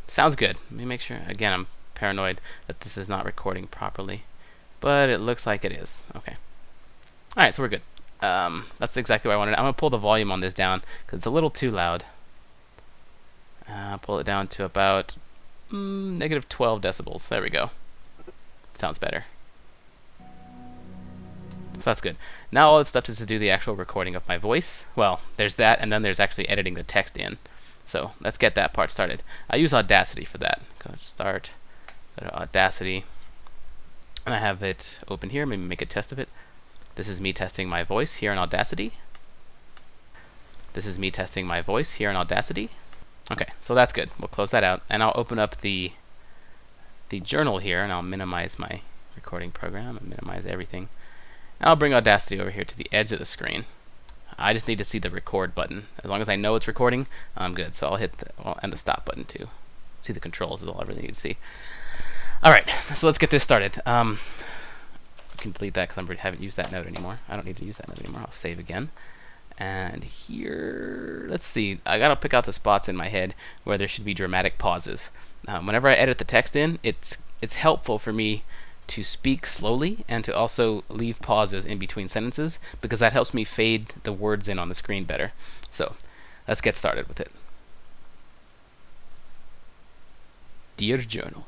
Sounds good. Let me make sure. Again, I'm paranoid that this is not recording properly, but it looks like it is. Okay. All right, so we're good. That's exactly what I wanted. I'm gonna pull the volume on this down because it's a little too loud. Pull it down to about negative 12 decibels. There we go. Sounds better. So that's good. Now all that's left is to do the actual recording of my voice. Well, there's that, and then there's actually editing the text in. So let's get that part started. I use Audacity for that. Go to Start, go to Audacity, and I have it open here. Maybe make a test of it. This is me testing my voice here in Audacity. This is me testing my voice here in Audacity. Okay, so that's good. We'll close that out, and I'll open up the journal here, and I'll minimize my recording program and minimize everything. And I'll bring Audacity over here to the edge of the screen. I just need to see the record button. As long as I know it's recording, I'm good. So I'll hit and the stop button too. See the controls is all I really need to see. All right, so let's get this started. I can delete that because I haven't used that note anymore. I don't need to use that note anymore. I'll save again. And here, let's see. I gotta pick out the spots in my head where there should be dramatic pauses. Whenever I edit the text in, it's helpful for me to speak slowly and to also leave pauses in between sentences because that helps me fade the words in on the screen better. So let's get started with it. Dear Journal.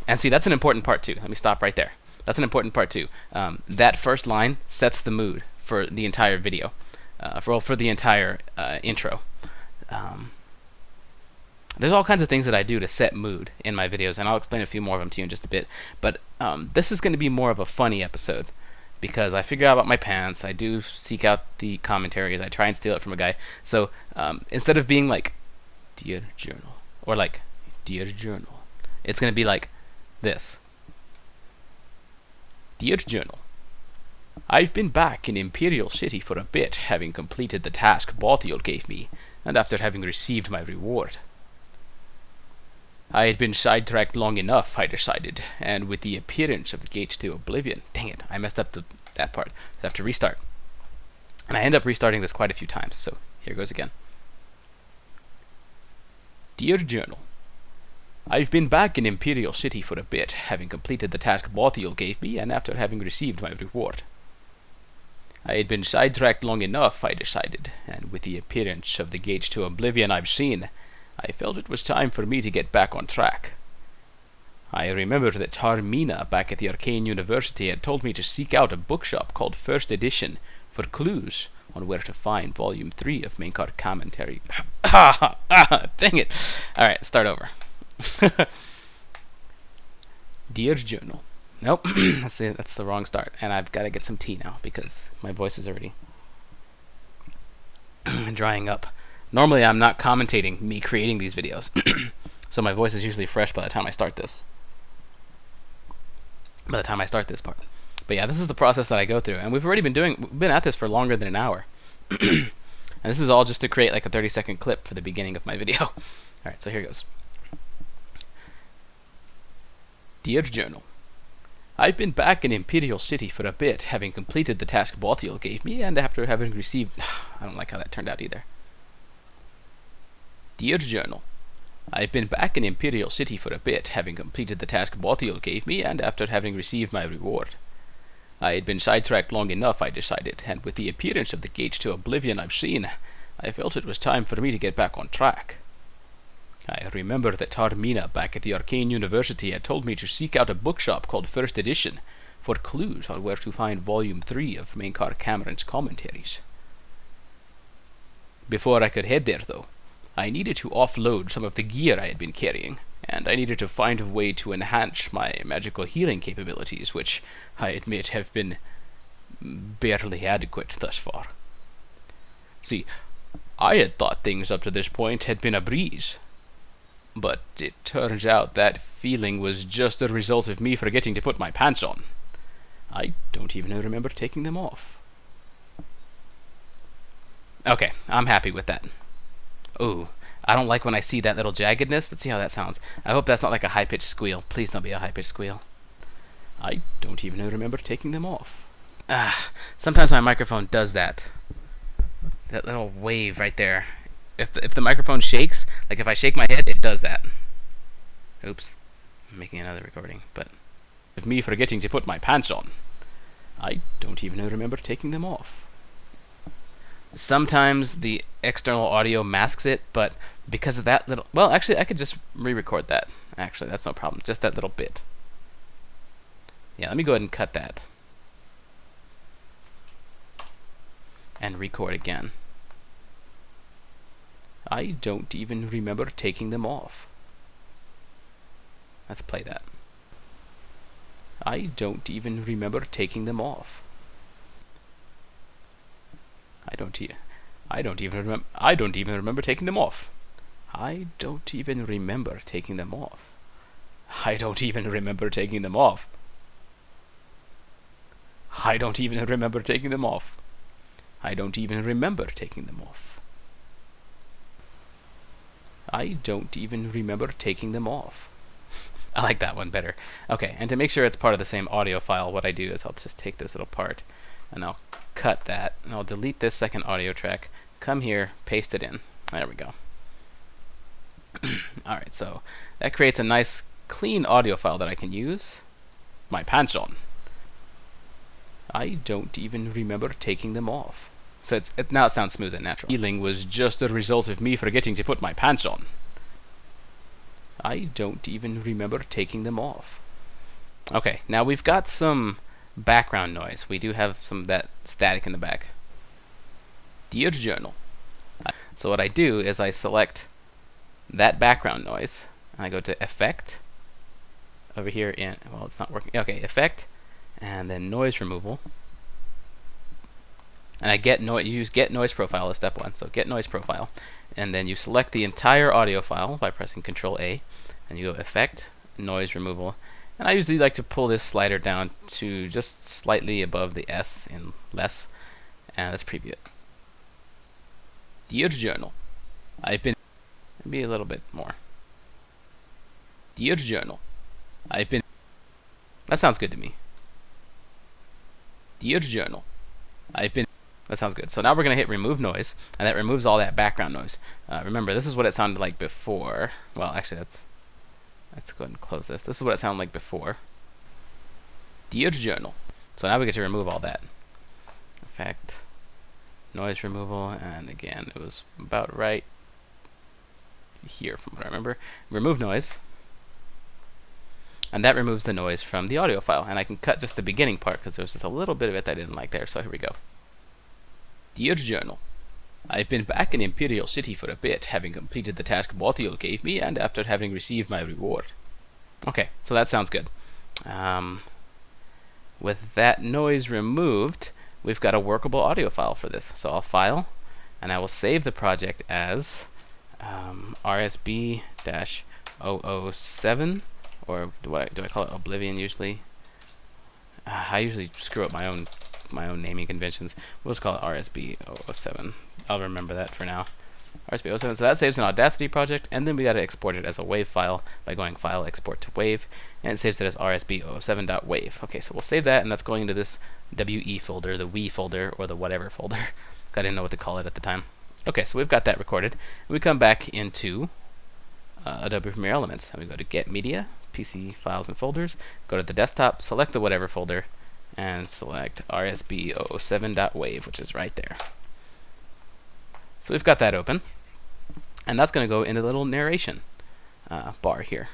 And see, that's an important part too. Let me stop right there. That's an important part too. That first line sets the mood for the entire video, for the entire intro. There's all kinds of things that I do to set mood in my videos, and I'll explain a few more of them to you in just a bit. But this is going to be more of a funny episode because I figure out about my pants. I do seek out the commentaries. I try and steal it from a guy. So instead of being like, Dear Journal, or like, Dear Journal, it's going to be like this. Dear Journal, I've been back in Imperial City for a bit, having completed the task Balthiel gave me, and after having received my reward. I had been sidetracked long enough, I decided, and with the appearance of the gate to Oblivion... Dang it, I messed up that part. I have to restart. And I end up restarting this quite a few times, so here goes again. Dear Journal, I've been back in Imperial City for a bit, having completed the task Balthiel gave me, and after having received my reward. I had been sidetracked long enough, I decided, and with the appearance of the gate to Oblivion I've seen, I felt it was time for me to get back on track. I remembered that Tarmina back at the Arcane University had told me to seek out a bookshop called First Edition for clues on where to find Volume 3 of Mainkar Commentary. Dang it! Alright, start over. Dear Journal. Nope, that's the wrong start. And I've got to get some tea now because my voice is already drying up. Normally I'm not commentating me creating these videos, so my voice is usually fresh by the time I start this. By the time I start this part. But yeah, this is the process that I go through, and we've been at this for longer than an hour. And this is all just to create like a 30-second clip for the beginning of my video. Alright, so here goes. Dear Journal, I've been back in Imperial City for a bit, having completed the task Balthiel gave me, and after having received... I don't like how that turned out either. Dear Journal, I've been back in Imperial City for a bit, having completed the task Balthiel gave me, and after having received my reward. I had been sidetracked long enough, I decided, and with the appearance of the gate to Oblivion I've seen, I felt it was time for me to get back on track. I remember that Tarmina back at the Arcane University had told me to seek out a bookshop called First Edition for clues on where to find Volume 3 of Mainkar Cameron's commentaries. Before I could head there, though, I needed to offload some of the gear I had been carrying, and I needed to find a way to enhance my magical healing capabilities, which, I admit, have been barely adequate thus far. See, I had thought things up to this point had been a breeze, but it turns out that feeling was just a result of me forgetting to put my pants on. I don't even remember taking them off. Okay, I'm happy with that. Ooh, I don't like when I see that little jaggedness. Let's see how that sounds. I hope that's not like a high-pitched squeal. Please don't be a high-pitched squeal. I don't even remember taking them off. Sometimes my microphone does that. That little wave right there. if the microphone shakes, like if I shake my head, it does that. Oops, I'm making another recording, but with me forgetting to put my pants on. I don't even remember taking them off. Sometimes the external audio masks it, but because of that little... Well, actually, I could just re-record that. Actually, that's no problem. Just that little bit. Yeah, let me go ahead and cut that. And record again. I don't even remember taking them off. Let's play that. I don't even remember taking them off. I don't even remember taking them off. I don't even remember taking them off. I don't even remember taking them off. I don't even remember taking them off. I don't even remember taking them off. I don't even remember taking them off. I like that one better. Okay, and to make sure it's part of the same audio file, what I do is I'll just take this little part and I'll cut that, and I'll delete this second audio track, come here, paste it in. There we go. Alright, so that creates a nice clean audio file that I can use. My pants on. I don't even remember taking them off. So now it sounds smooth and natural. Feeling was just a result of me forgetting to put my pants on. I don't even remember taking them off. Okay, now we've got some background noise. We do have some of that static in the back. Dear Journal. So what I do is I select that background noise, and I go to Effect, over here in, well, it's not working. Okay, Effect, and then Noise Removal. And I use Get Noise Profile as step 1. So Get Noise Profile. And then you select the entire audio file by pressing Control A. And you go Effect, Noise Removal. And I usually like to pull this slider down to just slightly above the S in less. And let's preview it. Dear Journal, I've been... Maybe a little bit more. Dear Journal, I've been... That sounds good to me. Dear Journal, I've been... That sounds good. So now we're going to hit Remove Noise, and that removes all that background noise. Remember, this is what it sounded like before. Well, actually, let's go ahead and close this. This is what it sounded like before. Dear Journal. So now we get to remove all that. Effect, Noise Removal, and again, it was about right here from what I remember. Remove Noise. And that removes the noise from the audio file. And I can cut just the beginning part because there was just a little bit of it that I didn't like there. So here we go. Dear Journal, I've been back in Imperial City for a bit, having completed the task Botiel gave me, and after having received my reward. Okay, so that sounds good. With that noise removed, we've got a workable audio file for this. So I'll File, and I will save the project as RSB-007, or do I call it Oblivion usually? I usually screw up my own naming conventions. We'll just call it RSB-007. I'll remember that for now. RSB-007. So that saves an Audacity project, and then we got to export it as a WAV file by going File, Export to WAV, and it saves it as RSB-007.WAV. Okay, so we'll save that, and that's going into this WE folder, the WE folder, or the whatever folder. I didn't know what to call it at the time. Okay, so we've got that recorded. We come back into Adobe Premiere Elements, and we go to Get Media, PC Files and Folders, go to the desktop, select the whatever folder, and select RSB-007.WAV, which is right there. So we've got that open, and that's going to go into the little narration bar here.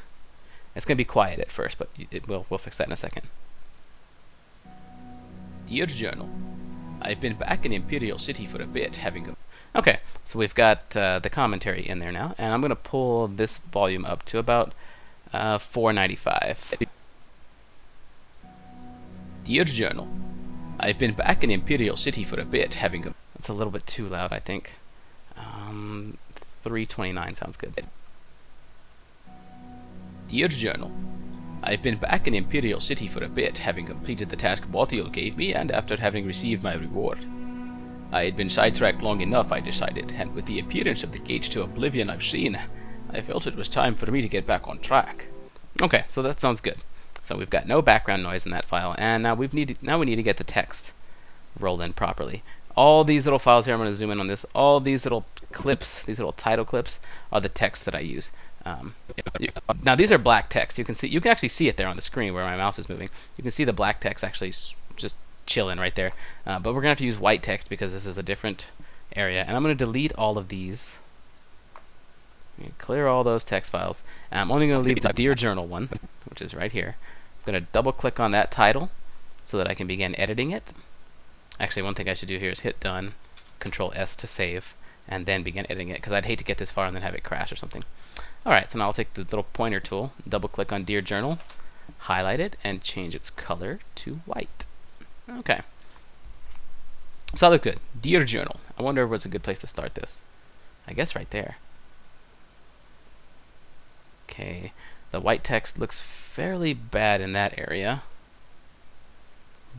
It's going to be quiet at first, but we'll fix that in a second. Dear Journal, I've been back in Imperial City for a bit, having... Okay, so we've got the commentary in there now, and I'm going to pull this volume up to about 495. Dear Journal, I've been back in Imperial City for a bit, having... That's a little bit too loud, I think. 329 sounds good. Dear Journal, I've been back in Imperial City for a bit, having completed the task Botiel gave me, and after having received my reward. I had been sidetracked long enough, I decided, and with the appearance of the gates to Oblivion I've seen, I felt it was time for me to get back on track. Okay, so that sounds good. So we've got no background noise in that file, and now we need to get the text rolled in properly. all these little files here, I'm going to zoom in on this. All these little clips, these little title clips, are the text that I use. Now these are black text. You can actually see it there on the screen where my mouse is moving. You can see the black text actually just chilling right there. But we're gonna have to use white text because this is a different area. And I'm gonna delete all of these. Clear all those text files. And I'm only gonna leave the Dear Journal one, which is right here. I'm gonna double click on that title so that I can begin editing it. Actually, one thing I should do here is hit done, Control S to save, and then begin editing it because I'd hate to get this far and then have it crash or something. Alright, so now I'll take the little pointer tool, double click on Dear Journal, highlight it, and change its color to white. Okay. So that looks good. Dear Journal. I wonder what's a good place to start this. I guess right there. Okay. The white text looks fairly bad in that area.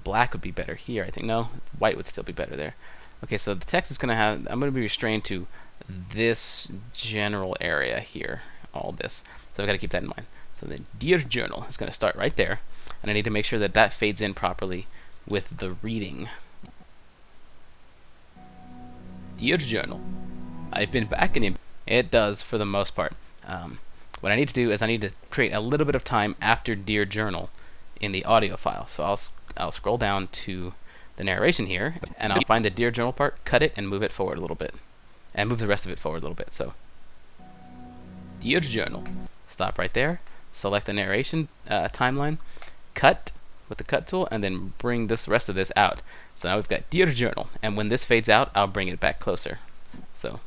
Black would be better here, I think. No, white would still be better there. Okay, so the text is going to have, I'm going to be restrained to this general area here. All this. So I've got to keep that in mind. So the Dear Journal is going to start right there. And I need to make sure that that fades in properly with the reading. Dear Journal. I've been back in it does for the most part. What I need to do is I need to create a little bit of time after Dear Journal in the audio file. So I'll scroll down to the narration here, and I'll find the Dear Journal part, cut it, and move it forward a little bit. And move the rest of it forward a little bit. So, Dear Journal. Stop right there. Select the narration timeline. Cut with the cut tool, and then bring this rest of this out. So now we've got Dear Journal. And when this fades out, I'll bring it back closer. So,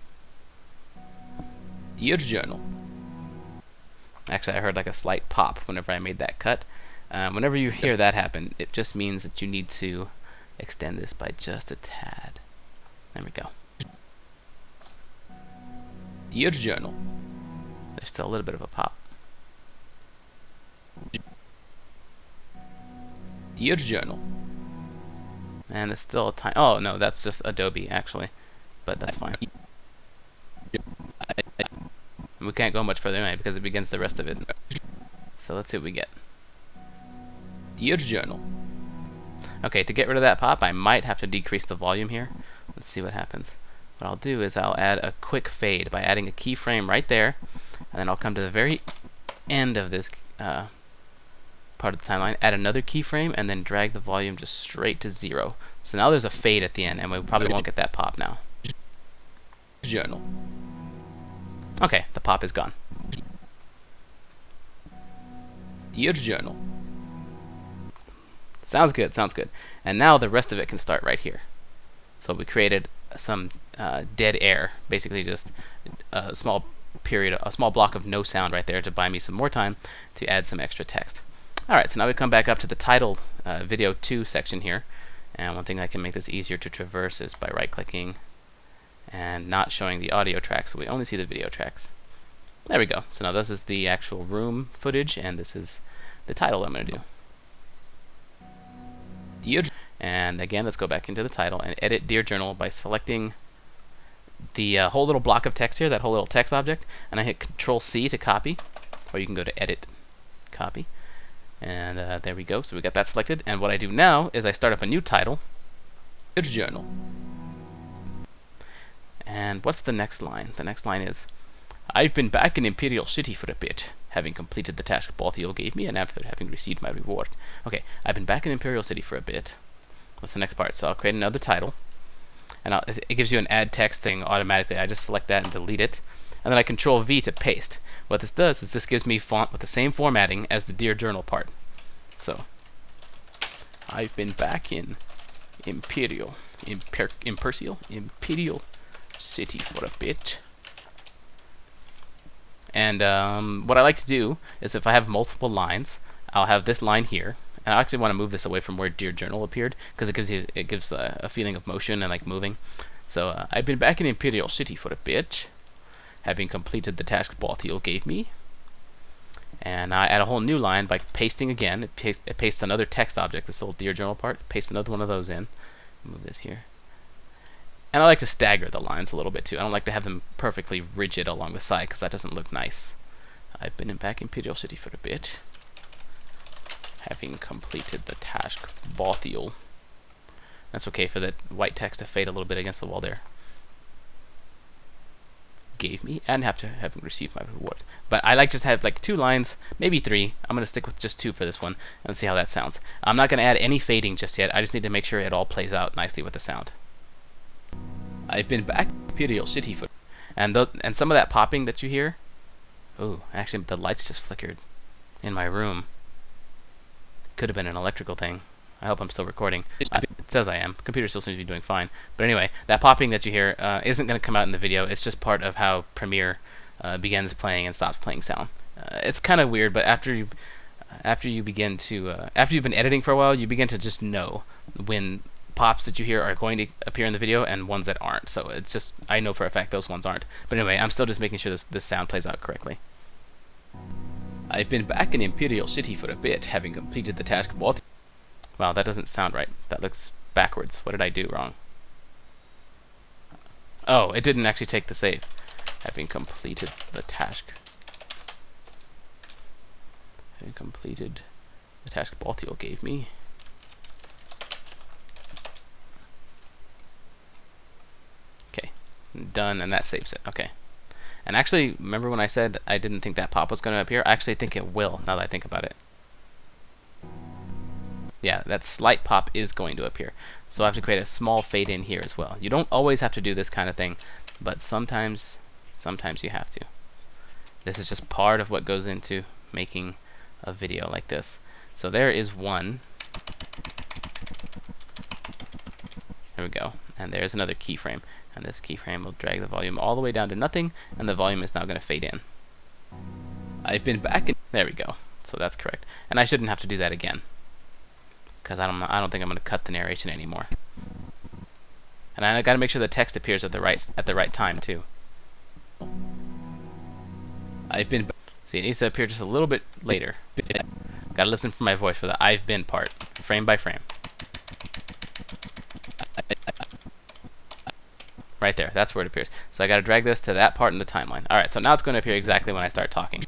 Dear Journal. Actually, I heard like a slight pop whenever I made that cut. Whenever you hear that happen, it just means that you need to extend this by just a tad. There we go. Dear Journal. There's still a little bit of a pop. Dear Journal. And there's still a tiny... Oh, no, that's just Adobe, actually. But that's fine. And we can't go much further anyway because it begins the rest of it. So let's see what we get. Dear Journal. Okay, to get rid of that pop, I might have to decrease the volume here. Let's see what happens. What I'll do is I'll add a quick fade by adding a keyframe right there, and then I'll come to the very end of this part of the timeline, add another keyframe, and then drag the volume just straight to 0. So now there's a fade at the end, and we probably won't get that pop now. Journal. Okay, the pop is gone. Dear Journal. Sounds good, sounds good. And now the rest of it can start right here. So we created some dead air, basically just a small period, a small block of no sound right there to buy me some more time to add some extra text. Alright, so now we come back up to the title video 2 section here. And one thing that can make this easier to traverse is by right-clicking and not showing the audio tracks, so we only see the video tracks. There we go. So now this is the actual room footage, and this is the title I'm going to do. Dear, and again, let's go back into the title and edit Dear Journal by selecting the whole little block of text here, that whole little text object, and I hit Control-C to copy, or you can go to Edit, Copy, and there we go. So we got that selected, and what I do now is I start up a new title, Dear Journal. And what's the next line? The next line is, I've been back in Imperial City for a bit, having completed the task Balthiel gave me and after having received my reward. Okay, I've been back in Imperial City for a bit. What's the next part? So I'll create another title, and it gives you an add text thing automatically. I just select that and delete it, and then I Control-V to paste. What this does is this gives me font with the same formatting as the Dear Journal part. So, I've been back in Imperial City for a bit. And what I like to do is if I have multiple lines, I'll have this line here, and I actually want to move this away from where Dear Journal appeared because it gives a feeling of motion and like moving. So I've been back in Imperial City for a bit, having completed the task Balthiel gave me. And I add a whole new line by pasting again. It pastes another text object, this little Dear Journal part. Paste another one of those in. Move this here. And I like to stagger the lines a little bit too. I don't like to have them perfectly rigid along the side because that doesn't look nice. I've been back in Imperial City for a bit, having completed the task Balthiel That's okay for that white text to fade a little bit against the wall there. Gave me, and after having received my reward. But I like just have like 2 lines, maybe 3. I'm going to stick with just 2 for this one and see how that sounds. I'm not going to add any fading just yet. I just need to make sure it all plays out nicely with the sound. I've been back in Imperial City for... And some of that popping that you hear... Oh, actually the lights just flickered in my room. Could have been an electrical thing. I hope I'm still recording. It says I am. Computer still seems to be doing fine. But anyway, that popping that you hear isn't going to come out in the video. It's just part of how Premiere begins playing and stops playing sound. It's kind of weird, but after you've been editing for a while, you begin to just know when pops that you hear are going to appear in the video and ones that aren't. So it's just, I know for a fact those ones aren't. But anyway, I'm still just making sure this sound plays out correctly. I've been back in Imperial City for a bit, having completed the task of... Wow, that doesn't sound right. That looks backwards. What did I do wrong? Oh, it didn't actually take the save. Having completed the task. Having completed the task Balthiel gave me. Okay, done, and that saves it. Okay. And actually, remember when I said I didn't think that pop was going to appear? I actually think it will, now that I think about it. Yeah, that slight pop is going to appear. So I have to create a small fade in here as well. You don't always have to do this kind of thing, but sometimes you have to. This is just part of what goes into making a video like this. So there is one. There we go. And there's another keyframe. And this keyframe will drag the volume all the way down to nothing, and the volume is now going to fade in. I've been back in... There we go. So that's correct. And I shouldn't have to do that again, because I don't think I'm going to cut the narration anymore. And I got to make sure the text appears at the right time too. I've been... See, it needs to appear just a little bit later. Got to listen for my voice for the I've been part, frame by frame. Right there, that's where it appears. So I got to drag this to that part in the timeline. Alright, so now it's going to appear exactly when I start talking.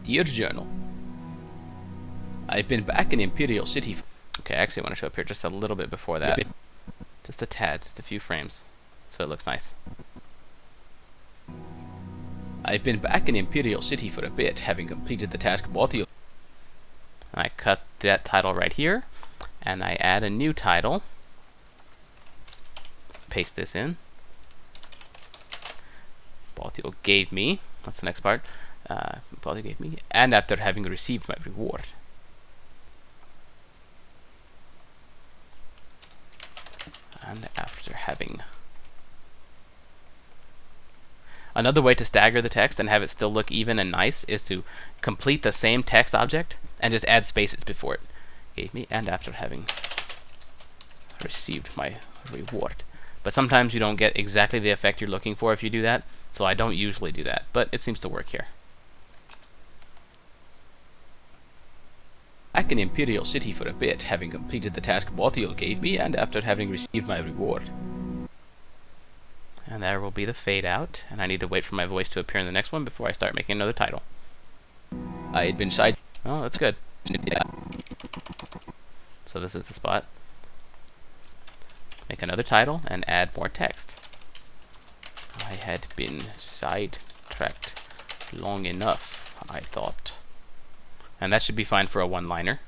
Dear Journal, I've been back in Imperial City. Okay, I actually want to show up here just a little bit before that. Just a tad, just a few frames, so it looks nice. I've been back in Imperial City for a bit, having completed the task of Balthiel. I cut that title right here, and I add a new title. Paste this in. Balthiel gave me. That's the next part. Balthiel gave me, and after having received my reward. And after having... Another way to stagger the text and have it still look even and nice is to complete the same text object and just add spaces before it. Gave me, and after having received my reward. But sometimes you don't get exactly the effect you're looking for if you do that, so I don't usually do that, but it seems to work here. Back in Imperial City for a bit, having completed the task Balthiel gave me, and after having received my reward. And there will be the fade out, and I need to wait for my voice to appear in the next one before I start making another title. I had been side... Oh, that's good. Yeah. So this is the spot. Make another title and add more text. I had been sidetracked long enough, I thought. And that should be fine for a one-liner.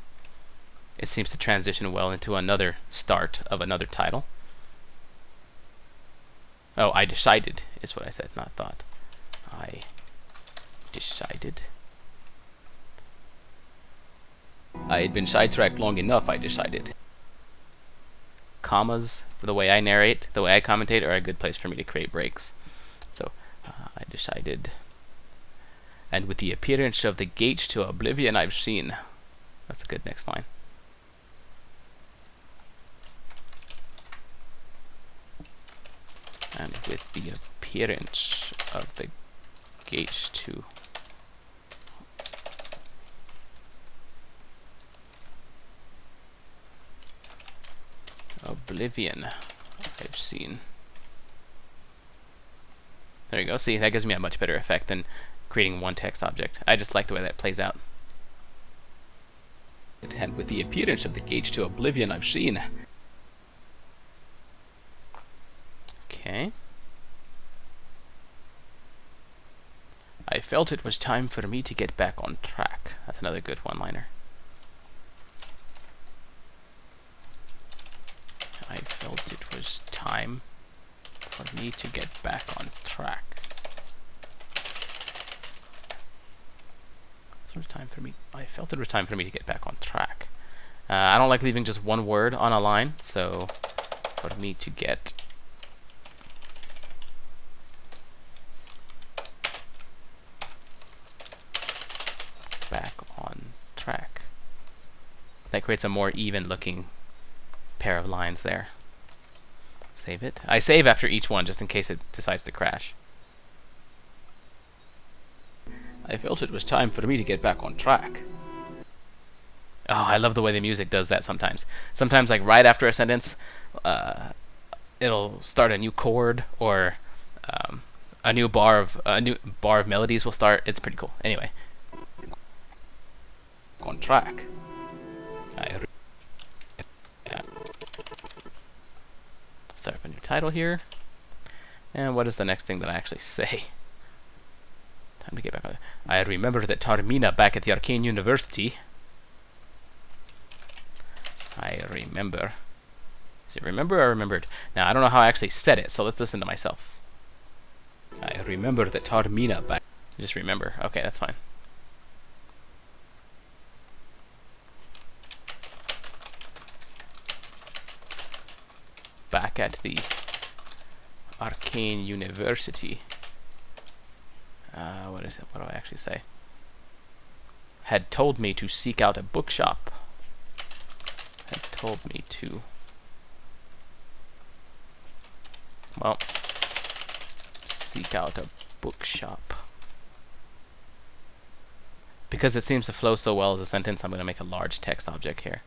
It seems to transition well into another start of another title. Oh, I decided is what I said, not thought. I decided. I had been sidetracked long enough, I decided. Commas, the way I narrate, the way I commentate, are a good place for me to create breaks. So, I decided. And with the appearance of the gates to Oblivion I've seen. That's a good next line. And with the appearance of the gates to Oblivion I've seen. There you go. See, that gives me a much better effect than creating one text object. I just like the way that plays out. and with the appearance of the gates to Oblivion I've seen. Okay. I felt it was time for me to get back on track. That's another good one-liner. I felt it was time for me to get back on track. Sort of time for me. I felt it was time for me to get back on track. I don't like leaving just one word on a line, so For me to get back on track. that creates a more even-looking pair of lines there. Save it. I save after each one just in case it decides to crash. I felt it was time for me to get back on track. Oh, I love the way the music does that sometimes. Sometimes, like right after a sentence, it'll start a new chord, or a new bar of melodies will start. It's pretty cool. Anyway, On track. start up a new title here. And what is the next thing that I actually say? Time to get back on. I remember that Tarmina back at the Arcane University. I remember. Is it remember or remembered? Now, I don't know how I actually said it, so let's listen to myself. I remember that Tarmina back. Just remember. Okay, that's fine. Back at the Arcane University. What is it? What do I actually say? Had told me to seek out a bookshop. Had told me to. Well, Seek out a bookshop. because it seems to flow so well as a sentence, I'm going to make a large text object here.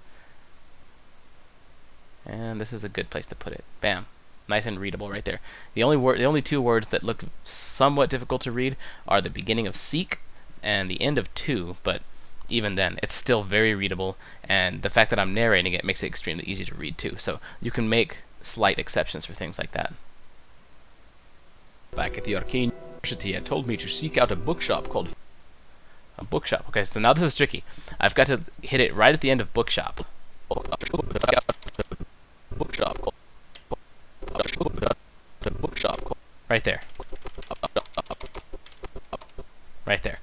And this is a good place to put it. Bam. Nice and readable right there. The only two words that look somewhat difficult to read are the beginning of seek and the end of to, but even then, it's still very readable, and the fact that I'm narrating it makes it extremely easy to read too. So you can make slight exceptions for things like that. Back at the Arcane University, had told me to seek out a bookshop called... A bookshop. Okay, so now this is tricky. I've got to hit it right at the end of bookshop. Bookshop. Right there. Right there.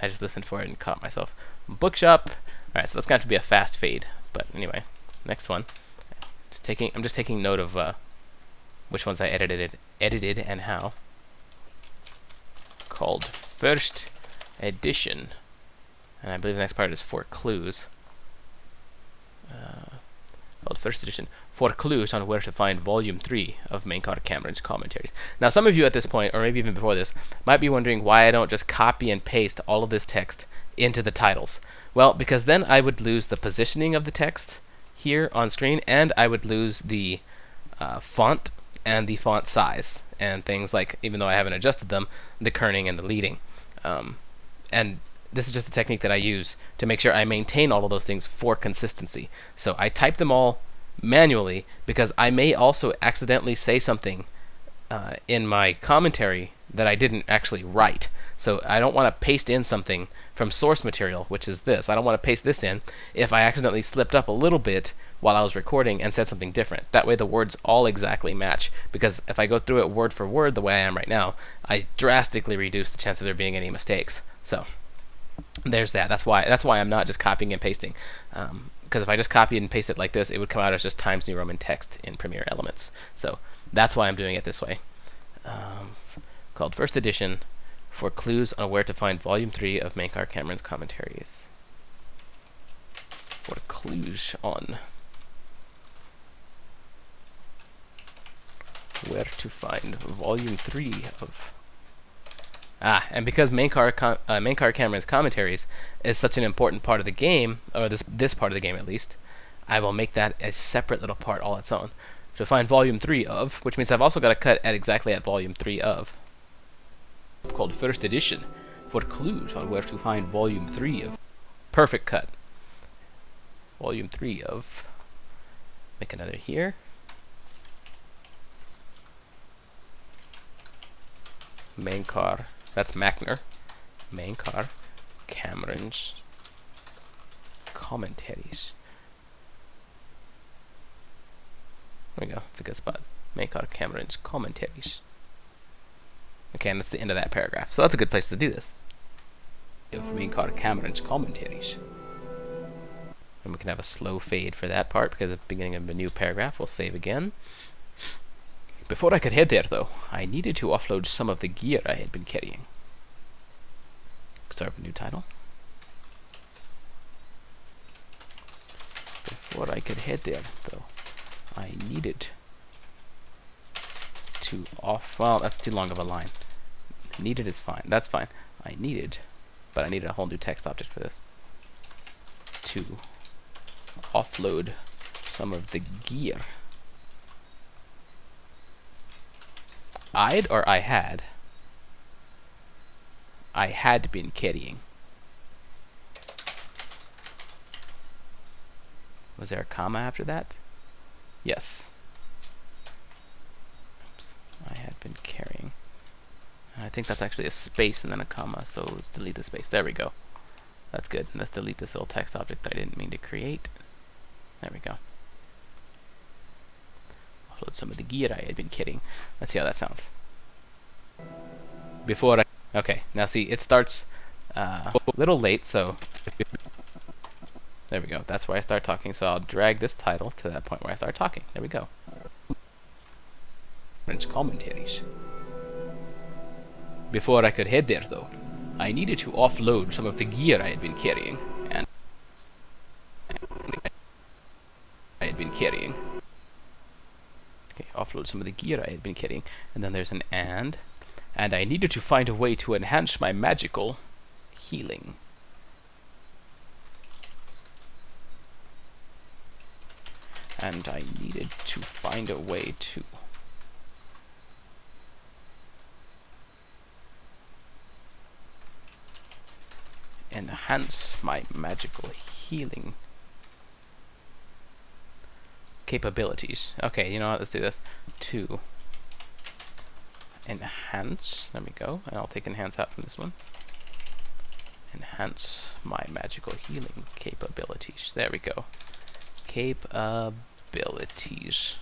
I just listened for it and caught myself. Bookshop. Alright, so that's got to be a fast fade. But anyway, next one. I'm just taking note of which ones I edited and how. Called First Edition. And I believe the next part is for clues. Called First Edition. For clues on where to find Volume 3 of Mankar Cameron's commentaries. Now, some of you at this point, or maybe even before this, might be wondering why I don't just copy and paste all of this text into the titles. Well, because then I would lose the positioning of the text here on screen, and I would lose the font and the font size, and things like, even though I haven't adjusted them, the kerning and the leading. And this is just a technique that I use to make sure I maintain all of those things for consistency. So I type them all manually because I may also accidentally say something in my commentary that I didn't actually write. So I don't want to paste in something from source material, which is this. I don't want to paste this in if I accidentally slipped up a little bit while I was recording and said something different. That way the words all exactly match, because if I go through it word for word the way I am right now, I drastically reduce the chance of there being any mistakes. So there's that. That's why I'm not just copying and pasting. Because if I just copied and pasted it like this, it would come out as just Times New Roman text in Premiere Elements. So that's why I'm doing it this way. Called First Edition, for clues on where to find Volume 3 of Mankar Cameron's commentaries. For clues on where to find Volume 3 of... And because Mankar Cameron's commentaries is such an important part of the game, or this part of the game at least, I will make that a separate little part all its own. To find Volume 3 of, which means I've also got to cut at exactly at Volume 3 of. Called First Edition, for clues on where to find Volume 3 of... Perfect cut. volume 3 of. Make another here. Main car. That's Machner. Main car. Cameron's commentaries. There we go. It's a good spot. Main car Cameron's commentaries. Okay, and that's the end of that paragraph. So that's a good place to do this. Of main car Cameron's commentaries. And we can have a slow fade for that part because at the beginning of a new paragraph. We'll save again. Before I could head there, though, I needed to offload some of the gear I had been carrying. Start with a new title. Before I could head there, though, I needed to well, that's too long of a line. Needed is fine. That's fine. I needed, but I needed a whole new text object for this. To offload some of the gear I'd or I had? I had been carrying. Was there a comma after that? Yes. Oops. I had been carrying. I think that's actually a space and then a comma, so let's delete the space. There we go. That's good. Let's delete this little text object that I didn't mean to create. There we go. Offload some of the gear I had been carrying. Let's see how that sounds. Before I... Okay, now see, it starts a little late, so... There we go. That's where I start talking, so I'll drag this title to that point where I start talking. There we go. French commentaries. Before I could head there, though, I needed to offload some of the gear I had been carrying. And... I had been carrying. Okay, offload some of the gear I had been carrying. And then there's an and I needed to find a way to enhance my magical healing. And I needed to find a way to enhance my magical healing capabilities. Okay, you know what? Let's do this. To enhance. There we go. And I'll take enhance out from this one. Enhance my magical healing capabilities. There we go. Capabilities.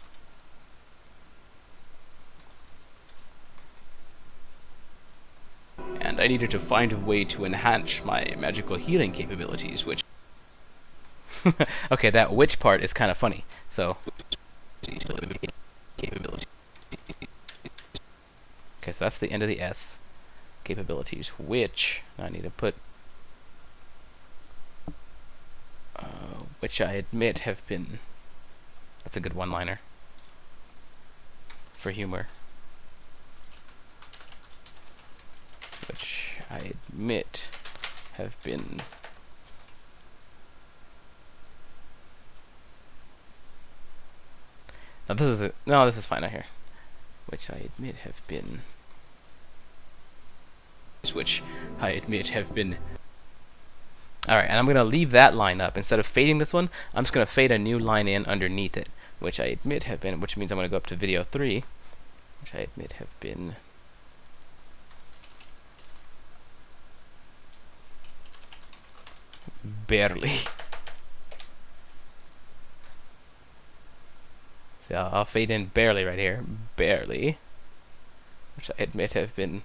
And I needed to find a way to enhance my magical healing capabilities, which... okay, that which part is kind of funny. So... capabilities. Okay, so that's the end of the S. Capabilities, which I need to put... which I admit have been... That's a good one-liner. For humor. Which I admit have been... Now this is no, this is fine out here. Which I admit have been... Which I admit have been... Alright, and I'm going to leave that line up. Instead of fading this one, I'm just going to fade a new line in underneath it. Which I admit have been... Which means I'm going to go up to video 3. Which I admit have been... Barely. So I'll fade in barely right here. Barely. Which I admit have been...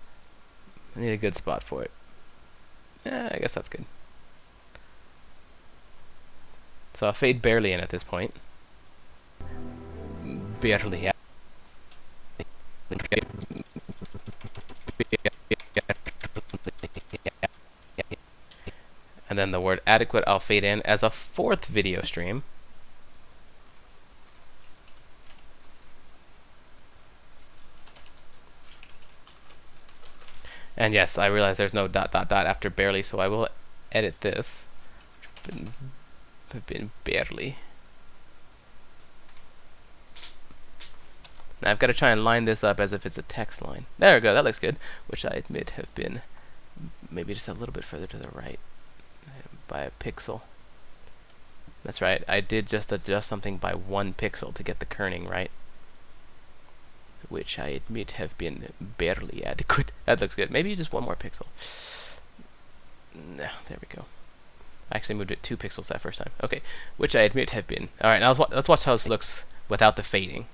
I need a good spot for it. Yeah, I guess that's good. So I'll fade barely in at this point. Barely. And then the word adequate I'll fade in as a 4th video stream. And yes, I realize there's no ... after barely, so I will edit this. Have been barely. Now I've got to try and line this up as if it's a text line. There we go, that looks good. Which I admit have been maybe just a little bit further to the right. By a pixel. That's right. I did just adjust something by 1 pixel to get the kerning right, which I admit have been barely adequate. That looks good. Maybe just 1 more pixel. No, there we go. I actually moved it 2 pixels that first time. Okay, which I admit have been. All right, now let's watch how this looks without the fading.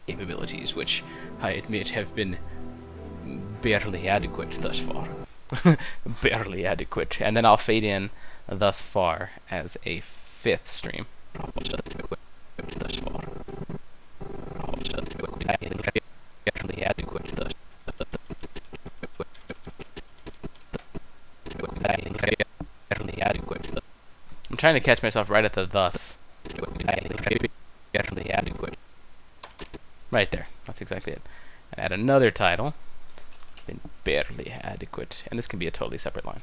Capabilities, which I admit have been barely adequate thus far. Barely adequate. And then I'll fade in thus far as a 5th stream. Thus far. Barely adequate thus. Barely adequate. I'm trying to catch myself right at the thus. Barely adequate. Right there. That's exactly it. And add another title. Been barely adequate. And this can be a totally separate line.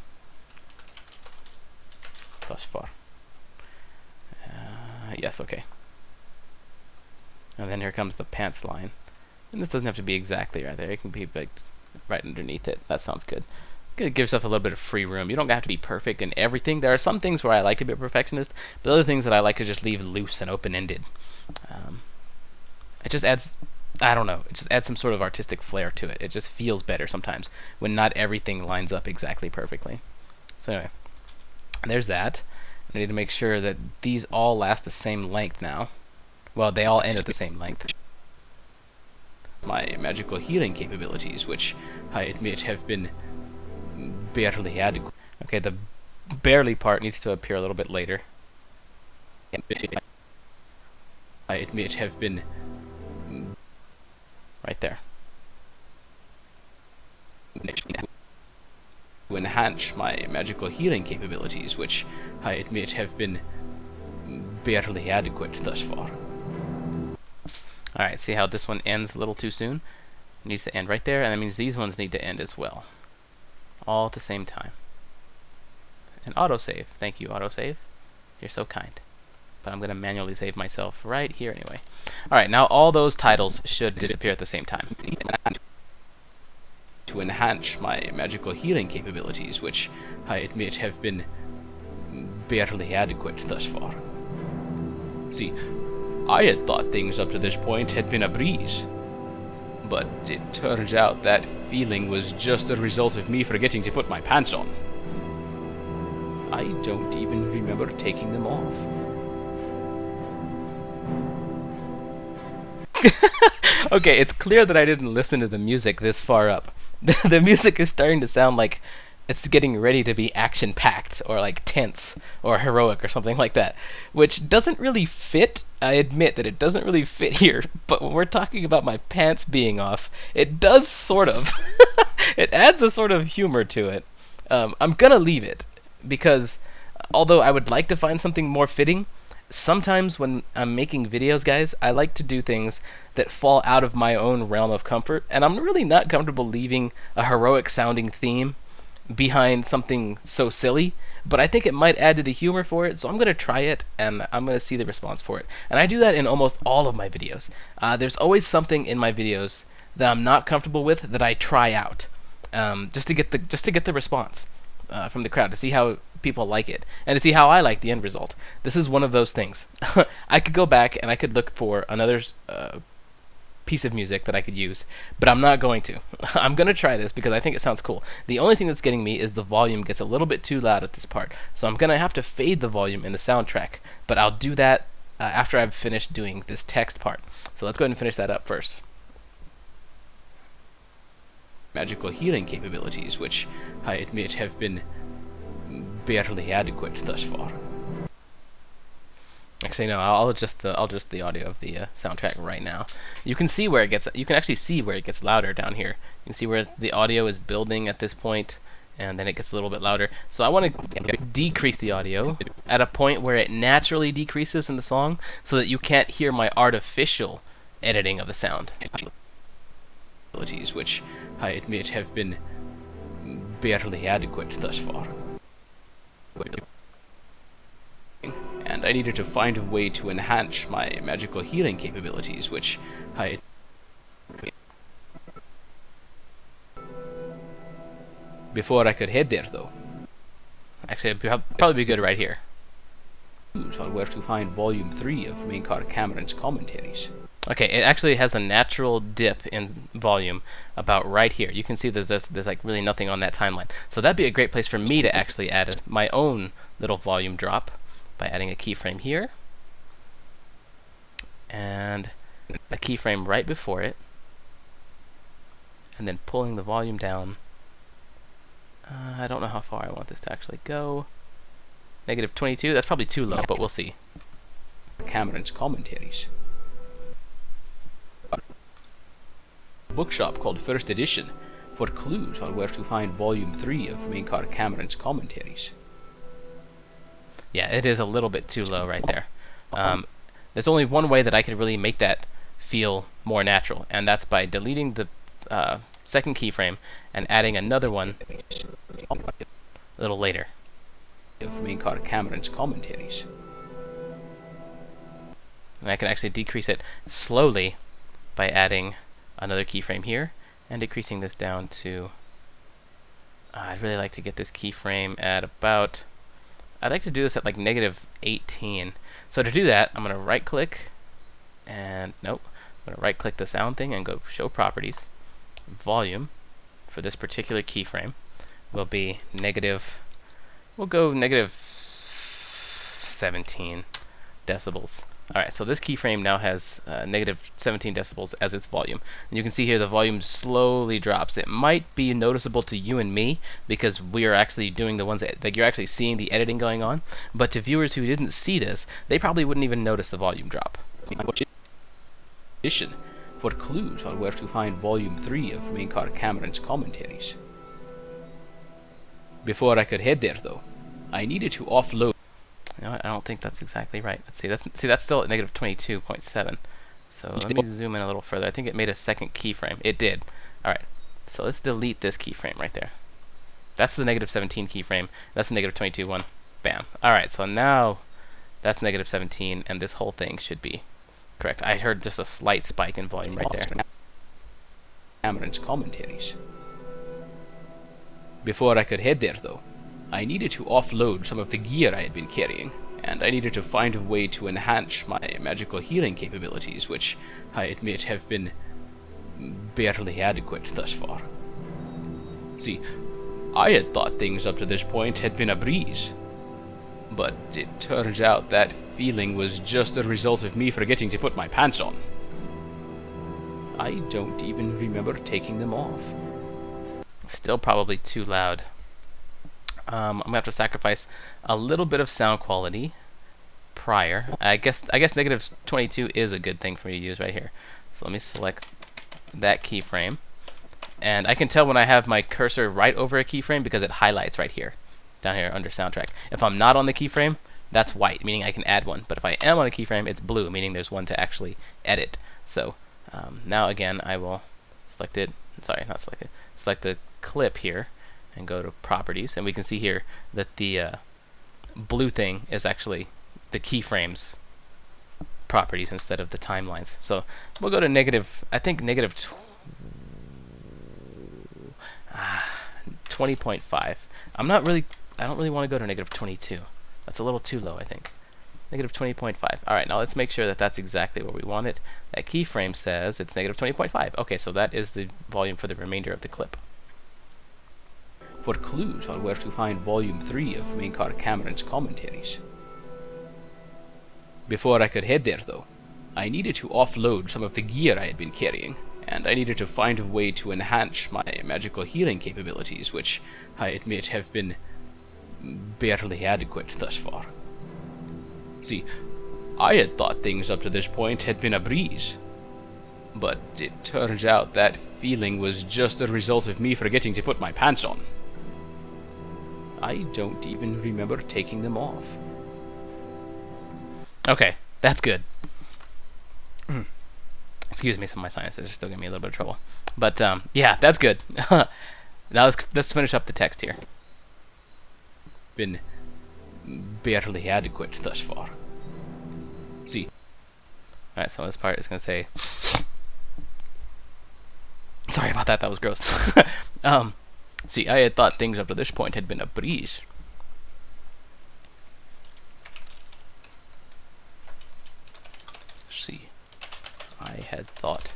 Thus far. Yes, okay. And then here comes the pants line. And this doesn't have to be exactly right there. It can be like right underneath it. That sounds good. Give yourself a little bit of free room. You don't have to be perfect in everything. There are some things where I like to be a perfectionist, but other things that I like to just leave loose and open-ended. It just adds, I don't know, it just adds some sort of artistic flair to it. It just feels better sometimes when not everything lines up exactly perfectly. So anyway, there's that. I need to make sure that these all last the same length now. Well, they all end at the same length. My magical healing capabilities, which I admit have been barely adequate. Okay, the barely part needs to appear a little bit later. I admit have been right there. To enhance my magical healing capabilities, which I admit have been barely adequate thus far. Alright, see how this one ends a little too soon? It needs to end right there, and that means these ones need to end as well. All at the same time. And autosave. Thank you, autosave. You're so kind. But I'm going to manually save myself right here anyway. Alright, now all those titles should disappear at the same time. To enhance my magical healing capabilities, which I admit have been barely adequate thus far. See, I had thought things up to this point had been a breeze. But it turns out that feeling was just a result of me forgetting to put my pants on. I don't even remember taking them off. Okay, it's clear that I didn't listen to the music this far up. The music is starting to sound like it's getting ready to be action-packed, or like tense, or heroic, or something like that. Which doesn't really fit. I admit that it doesn't really fit here, but when we're talking about my pants being off, it does sort of. It adds a sort of humor to it. I'm gonna leave it, because although I would like to find something more fitting, sometimes when I'm making videos, guys, I like to do things that fall out of my own realm of comfort, and I'm really not comfortable leaving a heroic-sounding theme behind something so silly, but I think it might add to the humor for it, so I'm going to try it, and I'm going to see the response for it. And I do that in almost all of my videos. There's always something in my videos that I'm not comfortable with that I try out, just to get the response from the crowd, to see how people like it, and to see how I like the end result. This is one of those things. I could go back and I could look for another piece of music that I could use, but I'm not going to. I'm going to try this because I think it sounds cool. The only thing that's getting me is the volume gets a little bit too loud at this part, so I'm going to have to fade the volume in the soundtrack, but I'll do that after I've finished doing this text part. So let's go ahead and finish that up first. Magical healing capabilities, which I admit have been barely adequate thus far. Actually, no. I'll adjust the audio of the soundtrack right now. You can see where it gets. You can actually see where it gets louder down here. You can see where the audio is building at this point, and then it gets a little bit louder. So I want to decrease the audio at a point where it naturally decreases in the song, so that you can't hear my artificial editing of the sound. Which I admit have been barely adequate thus far. And I needed to find a way to enhance my magical healing capabilities, which I... Before I could head there, though. Actually, it'd probably be good right here. on where to find Volume 3 of Main Car Cameron's commentaries. Okay, it actually has a natural dip in volume about right here. You can see there's like really nothing on that timeline. So that'd be a great place for me to actually add my own little volume drop by adding a keyframe here and a keyframe right before it, and then pulling the volume down. I don't know how far I want this to actually go. -22, that's probably too low, but we'll see. Cameron's commentaries. Bookshop called First Edition for clues on where to find Volume 3 of Main Car Cameron's commentaries. Yeah, it is a little bit too low right there. There's only one way that I could really make that feel more natural, and that's by deleting the second keyframe and adding another one a little later of Main Car Cameron's commentaries. And I can actually decrease it slowly by adding another keyframe here and decreasing this down to I'd really like to get this keyframe at about, I'd like to do this at like -18. So to do that, I'm going to right click and nope, I'm going to right click the sound thing and go show properties. Volume for this particular keyframe will be we'll go -17 decibels. Alright, so this keyframe now has -17 decibels as its volume. And you can see here the volume slowly drops. It might be noticeable to you and me because we are actually doing the ones that you're actually seeing the editing going on. But to viewers who didn't see this, they probably wouldn't even notice the volume drop. For clues on where to find Volume 3 of Main Car Cameron's commentaries. Before I could head there, though, I needed to offload. You know what? I don't think that's exactly right. Let's see. That's still at -22.7. So let me zoom in a little further. I think it made a second keyframe. It did. All right. So let's delete this keyframe right there. That's the -17 keyframe. That's the -22 one. Bam. All right. So now that's -17, and this whole thing should be correct. I heard just a slight spike in volume right there. Cameron's commentaries. Before I could head there, though, I needed to offload some of the gear I had been carrying, and I needed to find a way to enhance my magical healing capabilities, which I admit have been barely adequate thus far. See, I had thought things up to this point had been a breeze, but it turns out that feeling was just a result of me forgetting to put my pants on. I don't even remember taking them off. Still probably too loud. I'm gonna have to sacrifice a little bit of sound quality prior. I guess -22 is a good thing for me to use right here. So let me select that keyframe, and I can tell when I have my cursor right over a keyframe because it highlights right here, down here under soundtrack. If I'm not on the keyframe, that's white, meaning I can add one. But if I am on a keyframe, it's blue, meaning there's one to actually edit. So now again, I will select it. Sorry, not select it. Select the clip here and go to properties, and we can see here that the blue thing is actually the keyframes properties instead of the timelines. So we'll go to -20.5. I don't really want to go to -22. That's a little too low, I think. -20.5. Alright, now let's make sure that that's exactly where we want it. That keyframe says it's -20.5. Okay, so that is the volume for the remainder of the clip. For clues on where to find Volume 3 of Main Car Cameron's commentaries. Before I could head there, though, I needed to offload some of the gear I had been carrying, and I needed to find a way to enhance my magical healing capabilities, which I admit have been barely adequate thus far. See, I had thought things up to this point had been a breeze, but it turns out that feeling was just a result of me forgetting to put my pants on. I don't even remember taking them off. Okay, that's good. Excuse me, some of my sinuses are still giving me a little bit of trouble. But, yeah, that's good. Now let's finish up the text here. Been barely adequate thus far. See. Alright, so this part is going to say... Sorry about that, that was gross. See, I had thought things up to this point had been a breeze. had thought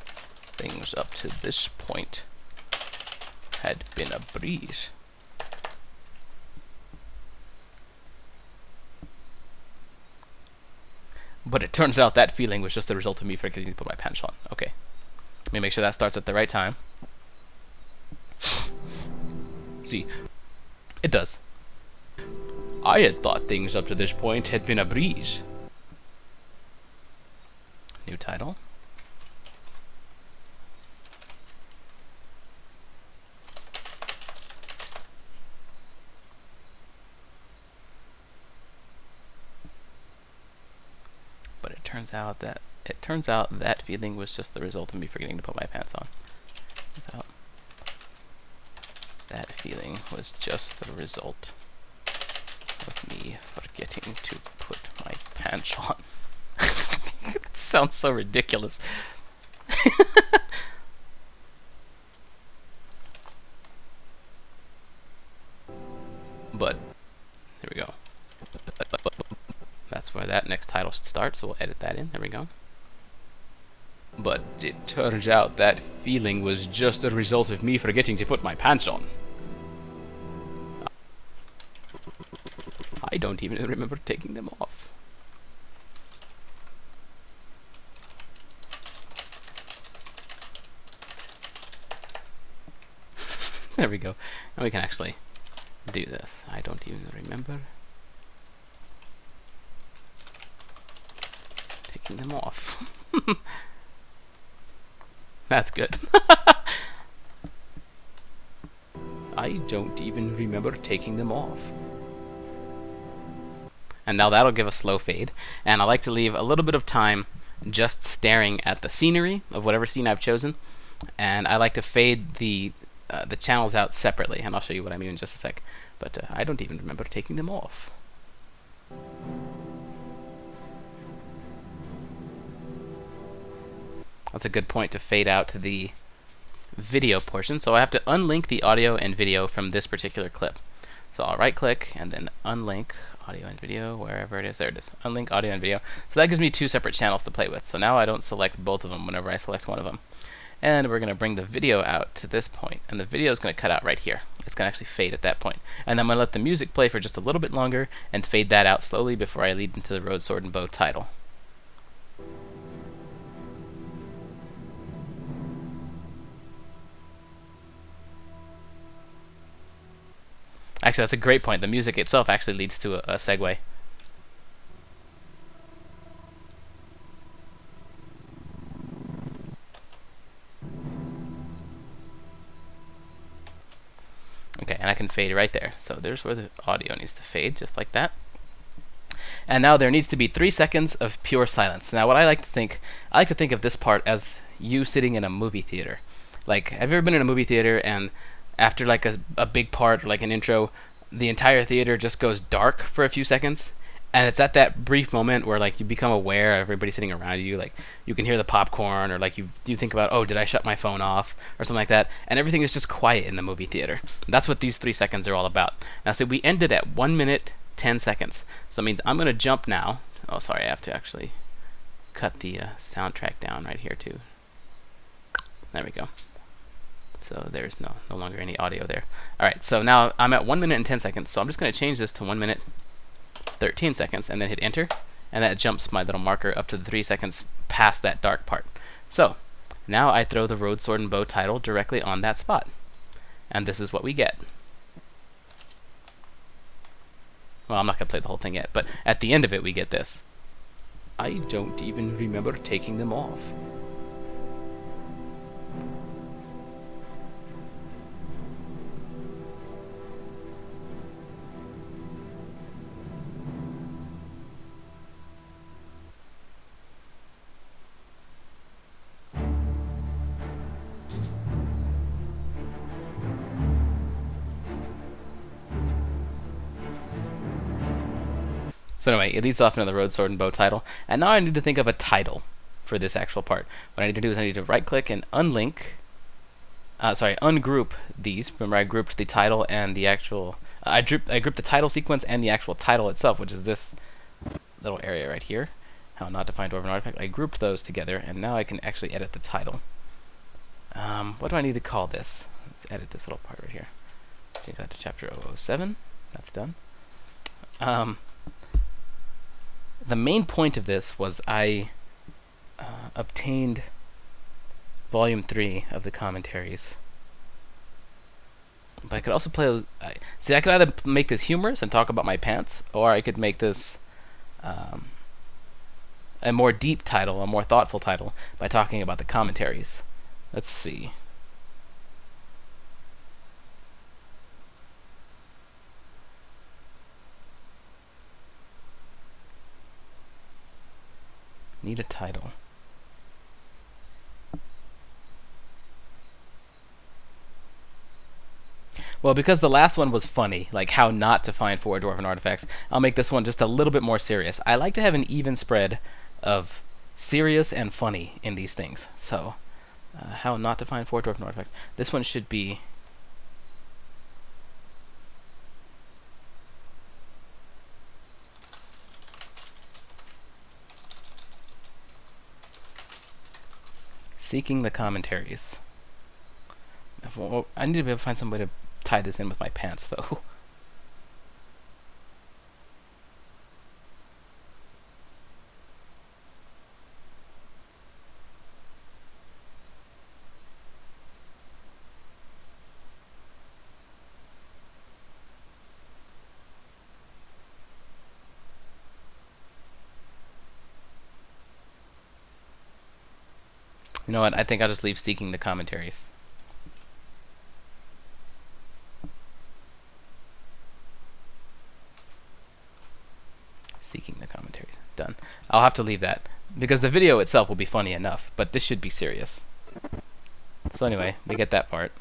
things up to this point had been a breeze. But it turns out that feeling was just the result of me forgetting to put my pants on. Okay. Let me make sure that starts at the right time. See, it does. I had thought things up to this point had been a breeze. New title. But it turns out that feeling was just the result of me forgetting to put my pants on. That feeling was just the result of me forgetting to put my pants on. It sounds so ridiculous. But here we go. That's where that next title should start, so we'll edit that in. There we go. But it turns out that feeling was just a result of me forgetting to put my pants on. I don't even remember taking them off. There we go. And we can actually do this. I don't even remember taking them off. That's good. I don't even remember taking them off. And now that'll give a slow fade. And I like to leave a little bit of time just staring at the scenery of whatever scene I've chosen. And I like to fade the channels out separately. And I'll show you what I mean in just a sec. But I don't even remember taking them off. That's a good point to fade out to the video portion. So I have to unlink the audio and video from this particular clip. So I'll right click and then unlink audio and video, wherever it is. There it is. Unlink audio and video. So that gives me two separate channels to play with. So now I don't select both of them whenever I select one of them. And we're going to bring the video out to this point. And the video is going to cut out right here. It's going to actually fade at that point. And I'm going to let the music play for just a little bit longer and fade that out slowly before I lead into the Road, Sword, and Bow title. Actually, that's a great point. The music itself actually leads to a segue. Okay, and I can fade right there. So there's where the audio needs to fade, just like that. And now there needs to be 3 seconds of pure silence. Now what I like to think of this part as you sitting in a movie theater. Like, have you ever been in a movie theater and after like a big part, or like an intro, the entire theater just goes dark for a few seconds, and it's at that brief moment where like you become aware of everybody sitting around you, like you can hear the popcorn, or like you think about, oh, did I shut my phone off, or something like that, and everything is just quiet in the movie theater. That's what these 3 seconds are all about. Now, so we ended at 1 minute 10 seconds, so that means I'm gonna jump now. Oh, sorry, I have to actually cut the soundtrack down right here too. There we go. So there's no longer any audio there. Alright, so now I'm at 1 minute and 10 seconds, so I'm just going to change this to 1 minute 13 seconds and then hit enter, and that jumps my little marker up to the 3 seconds past that dark part. So now I throw the Road, Sword, and Bow title directly on that spot, and this is what we get. Well, I'm not going to play the whole thing yet, but at the end of it we get this. I don't even remember taking them off. So anyway, it leads off into the Road, Sword, and Bow title. And now I need to think of a title for this actual part. What I need to do is I need to right-click and ungroup these. Remember, I grouped the title and the actual... I grouped the title sequence and the actual title itself, which is this little area right here. how not to find Dwarven Artifact. I grouped those together, and now I can actually edit the title. What do I need to call this? Let's edit this little part right here. Change that to chapter 007. That's done. The main point of this was I obtained volume 3 of the commentaries. But I could also play... see, I could either make this humorous and talk about my pants, or I could make this a more deep title, a more thoughtful title, by talking about the commentaries. Let's see. Need a title. Well, because the last one was funny, like how not to find 4 Dwarven artifacts, I'll make this one just a little bit more serious. I like to have an even spread of serious and funny in these things. So, how not to find 4 Dwarven artifacts. This one should be... Seeking the commentaries. I need to be able to find some way to tie this in with my pants, though. You know what? I think I'll just leave seeking the commentaries. Seeking the commentaries. Done. I'll have to leave that because the video itself will be funny enough, but this should be serious. So anyway, we get that part.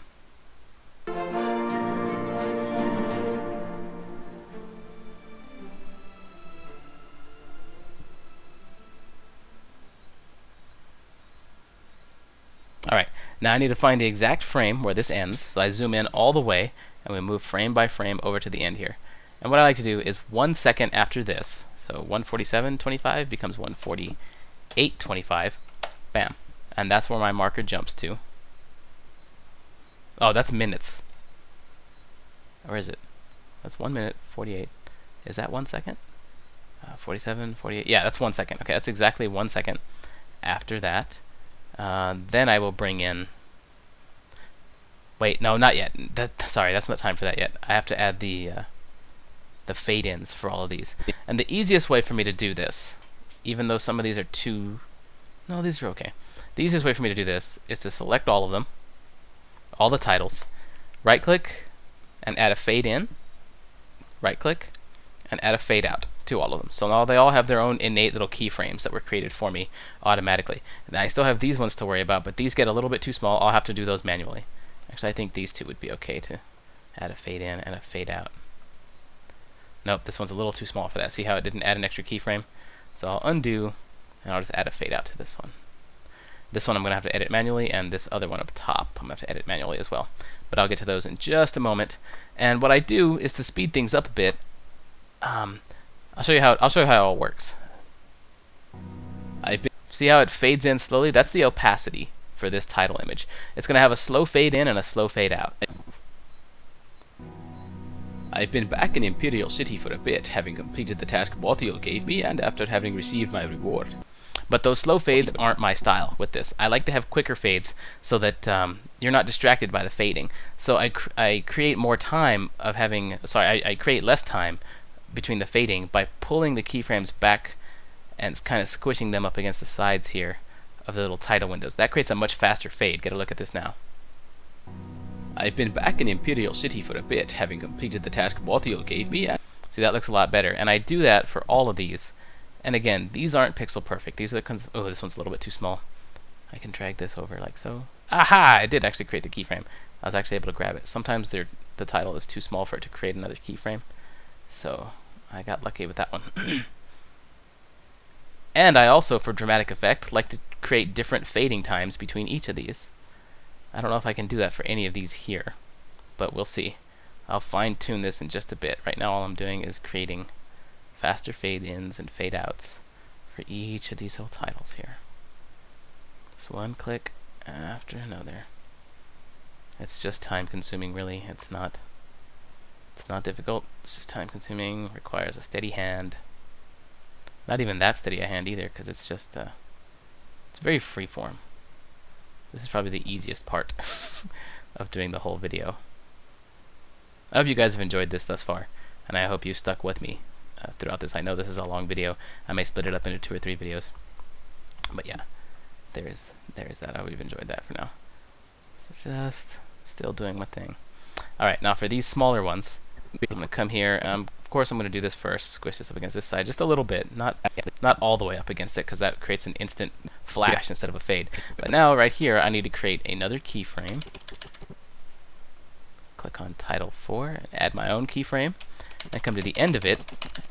Alright, now I need to find the exact frame where this ends, so I zoom in all the way, and we move frame by frame over to the end here. And what I like to do is 1 second after this, so 147.25 becomes 148.25, bam. And that's where my marker jumps to. Oh, that's minutes. Or is it? That's 1 minute, 48. Is that 1 second? 47, 48, yeah, that's 1 second. Okay, that's exactly 1 second after that. Then I will bring in... Wait, no, not yet. Sorry, that's not time for that yet. I have to add the fade-ins for all of these. And the easiest way for me to do this, even though some of these are too... No, these are okay. The easiest way for me to do this is to select all of them, all the titles, right-click, and add a fade-in, right-click, and add a fade-out to all of them. So now they all have their own innate little keyframes that were created for me automatically. And I still have these ones to worry about, but these get a little bit too small. I'll have to do those manually. Actually, I think these two would be okay to add a fade-in and a fade-out. Nope, this one's a little too small for that. See how it didn't add an extra keyframe? So I'll undo, and I'll just add a fade-out to this one. This one I'm going to have to edit manually, and this other one up top I'm going to have to edit manually as well. But I'll get to those in just a moment. And what I do is to speed things up a bit. I'll show you how it all works. See how it fades in slowly? That's the opacity for this title image. It's going to have a slow fade in and a slow fade out. I've been back in Imperial City for a bit, having completed the task Botiel gave me, and after having received my reward. But those slow fades aren't my style with this. I like to have quicker fades so that you're not distracted by the fading. So I create more time of having... Sorry, I create less time between the fading by pulling the keyframes back and kind of squishing them up against the sides here of the little title windows. That creates a much faster fade. Get a look at this now. I've been back in Imperial City for a bit, having completed the task Botiel gave me. See, that looks a lot better. And I do that for all of these. And again, these aren't pixel perfect. These are the... Oh, this one's a little bit too small. I can drag this over like so. Aha! I did actually create the keyframe. I was actually able to grab it. Sometimes the title is too small for it to create another keyframe. So I got lucky with that one. And I also, for dramatic effect, like to create different fading times between each of these. I don't know if I can do that for any of these here, but we'll see. I'll fine-tune this in just a bit. Right now all I'm doing is creating faster fade-ins and fade-outs for each of these little titles here. Just one click after another. It's just time consuming, really. It's not difficult. It's just time consuming, requires a steady hand. Not even that steady a hand either, because it's just it's very freeform. This is probably the easiest part of doing the whole video. I hope you guys have enjoyed this thus far, and I hope you stuck with me throughout this. I know this is a long video. I may split it up into 2 or 3 videos. But yeah, there's that. I hope you've enjoyed that for now. So just still doing my thing. Alright, now for these smaller ones, I'm going to come here. Of course, I'm going to do this first. Squish this up against this side just a little bit. Not all the way up against it, because that creates an instant flash instead of a fade. But now, right here, I need to create another keyframe. Click on Title 4, and add my own keyframe. And come to the end of it,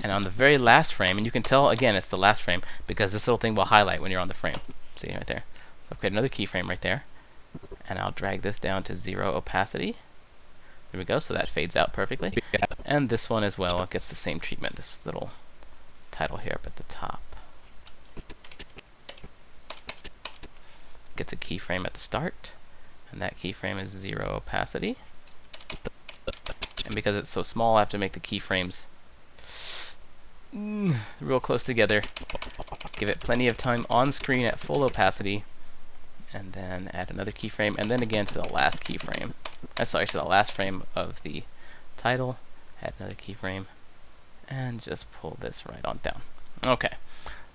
and on the very last frame, and you can tell, again, it's the last frame, because this little thing will highlight when you're on the frame. See, right there. So I'll create another keyframe right there. And I'll drag this down to 0 opacity. There we go, so that fades out perfectly. And this one as well gets the same treatment, this little title here up at the top. Gets a keyframe at the start, and that keyframe is 0 opacity. And because it's so small, I have to make the keyframes real close together. Give it plenty of time on screen at full opacity, and then add another keyframe, and then again to the last keyframe. Sorry, to the last frame of the title. Add another keyframe, and just pull this right on down. Okay,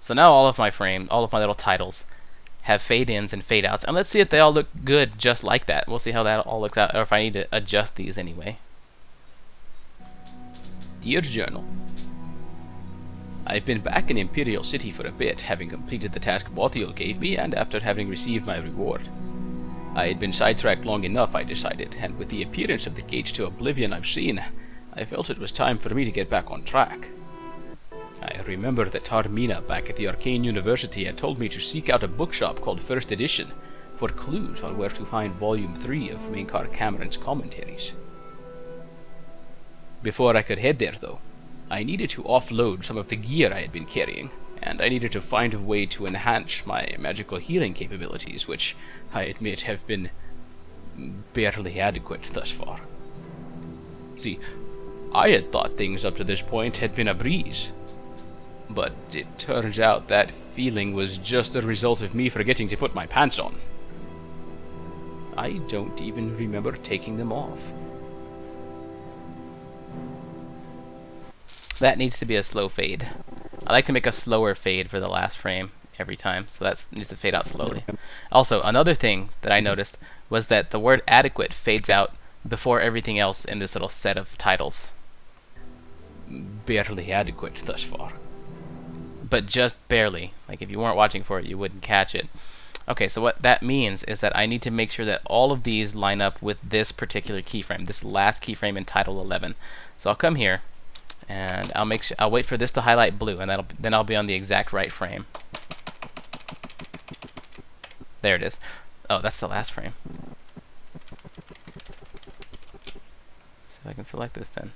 so now all of my little titles have fade-ins and fade-outs, and let's see if they all look good just like that. We'll see how that all looks out, or if I need to adjust these anyway. Dear Journal, I've been back in Imperial City for a bit, having completed the task Bothiel gave me, and after having received my reward. I had been sidetracked long enough, I decided, and with the appearance of the gates to Oblivion I've seen, I felt it was time for me to get back on track. I remember that Tarmina back at the Arcane University had told me to seek out a bookshop called First Edition for clues on where to find Volume 3 of Mainkar Cameron's commentaries. Before I could head there, though, I needed to offload some of the gear I had been carrying, and I needed to find a way to enhance my magical healing capabilities, which, I admit, have been barely adequate thus far. See, I had thought things up to this point had been a breeze, but it turns out that feeling was just a result of me forgetting to put my pants on. I don't even remember taking them off. That needs to be a slow fade. I like to make a slower fade for the last frame every time, so that needs to fade out slowly. Also, another thing that I noticed was that the word adequate fades out before everything else in this little set of titles. Barely adequate thus far. But just barely. Like, if you weren't watching for it, you wouldn't catch it. Okay, so what that means is that I need to make sure that all of these line up with this particular keyframe, this last keyframe in Title 11. So I'll come here, and I'll wait for this to highlight blue, and then I'll be on the exact right frame. There it is. Oh, that's the last frame. See if I can select this then.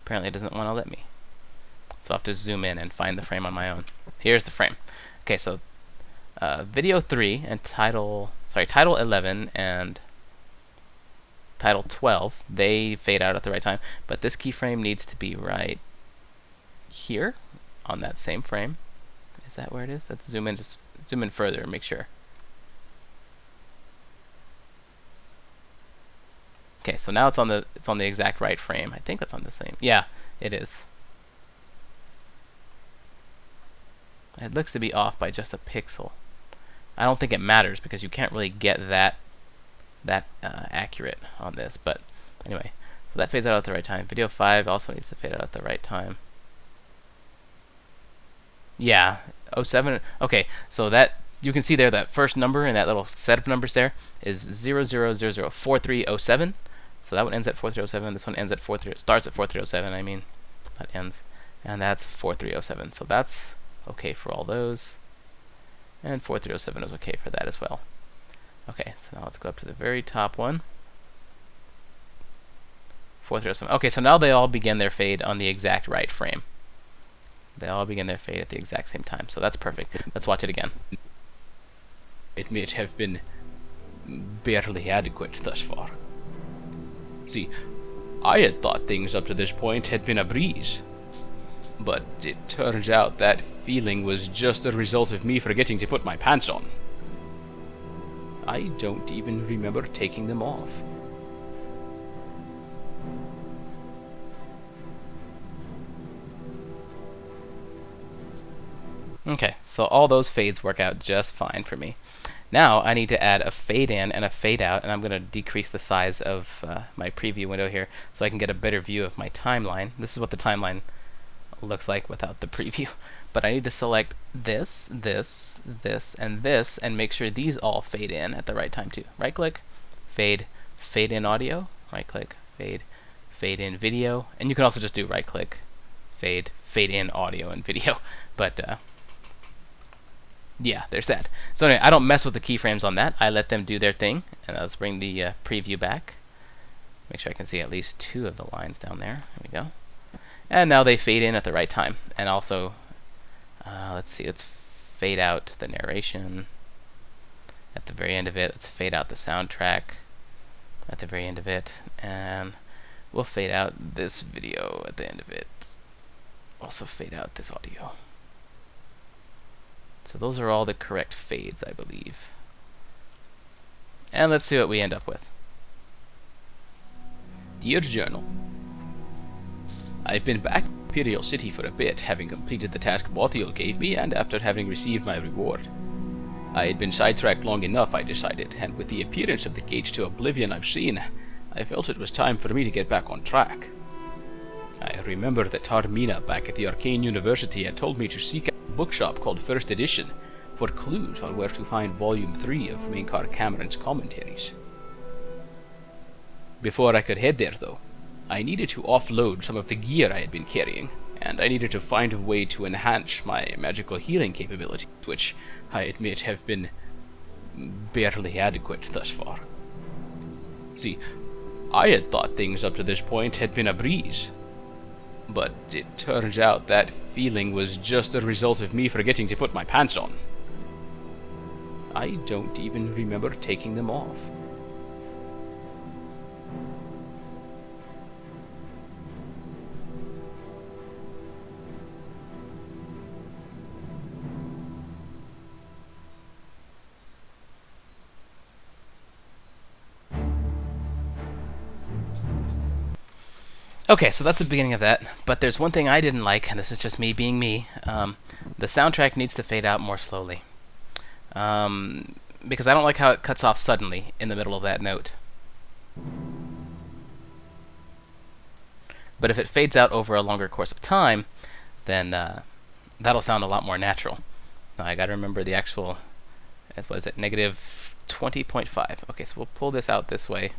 Apparently it doesn't want to let me. So I'll have to zoom in and find the frame on my own. Here's the frame. Okay, so video 3 and Title 11 and Title 12, they fade out at the right time, but this keyframe needs to be right here on that same frame. Is that where it is? Let's zoom in, just zoom in further and make sure. Okay, so now it's on the exact right frame. I think that's on the same. Yeah, it is. It looks to be off by just a pixel. I don't think it matters because you can't really get that accurate on this. But anyway, so that fades out at the right time. Video 5 also needs to fade out at the right time. Yeah, 07. Okay, so that you can see there that first number and that little set of numbers there is 00004307. So that one ends at 4307. This one ends at starts at 4307. I mean, that ends, and that's 4307. So that's okay for all those, and 4307 is okay for that as well. Okay, so now let's go up to the very top one. 4307. Okay, so now they all begin their fade on the exact right frame. They all begin their fade at the exact same time, so that's perfect. Let's watch it again. It may have been barely adequate thus far. See, I had thought things up to this point had been a breeze. But it turns out that feeling was just a result of me forgetting to put my pants on. I don't even remember taking them off. Okay, so all those fades work out just fine for me. Now I need to add a fade in and a fade out, and I'm going to decrease the size of my preview window here so I can get a better view of my timeline. This is what the timeline looks like without the preview. But I need to select this, this, this, and this, and make sure these all fade in at the right time too. Right click, fade, fade in audio, right click, fade, fade in video, and you can also just do right click, fade, fade in audio and video. But yeah, there's that. So anyway, I don't mess with the keyframes on that. I let them do their thing. And let's bring the preview back. Make sure I can see at least 2 of the lines down there. There we go. And now they fade in at the right time. And also, let's see, let's fade out the narration at the very end of it. Let's fade out the soundtrack at the very end of it. And we'll fade out this video at the end of it. Also fade out this audio. So those are all the correct fades, I believe. And let's see what we end up with. Dear Journal, I've been back in Imperial City for a bit, having completed the task Bothiel gave me, and after having received my reward. I had been sidetracked long enough, I decided, and with the appearance of the gates to Oblivion I've seen, I felt it was time for me to get back on track. I remember that Tarmina back at the Arcane University had told me to seek out a bookshop called First Edition for clues on where to find Volume 3 of Mainkar Cameron's commentaries. Before I could head there, though, I needed to offload some of the gear I had been carrying, and I needed to find a way to enhance my magical healing capabilities, which I admit have been barely adequate thus far. See, I had thought things up to this point had been a breeze. But it turns out that feeling was just a result of me forgetting to put my pants on. I don't even remember taking them off. Okay, so that's the beginning of that, but there's one thing I didn't like, and this is just me being me. The soundtrack needs to fade out more slowly. Because I don't like how it cuts off suddenly in the middle of that note. But if it fades out over a longer course of time, then that'll sound a lot more natural. Now I gotta remember the actual, what is it, negative 20.5. Okay, so we'll pull this out this way.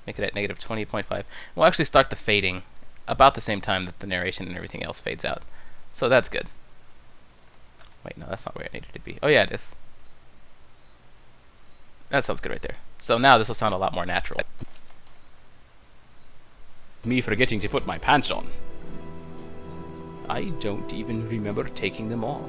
Make it at negative 20.5. We'll actually start the fading about the same time that the narration and everything else fades out. So that's good. Wait, no, that's not where it needed to be. Oh yeah, it is. That sounds good right there. So now this will sound a lot more natural. Me forgetting to put my pants on. I don't even remember taking them off.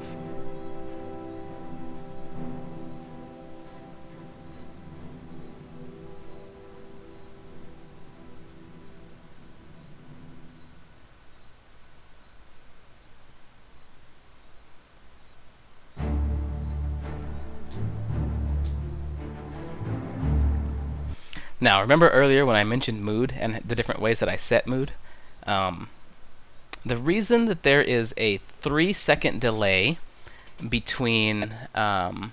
Now, remember earlier when I mentioned mood and the different ways that I set mood? The reason that there is a 3-second delay between... well,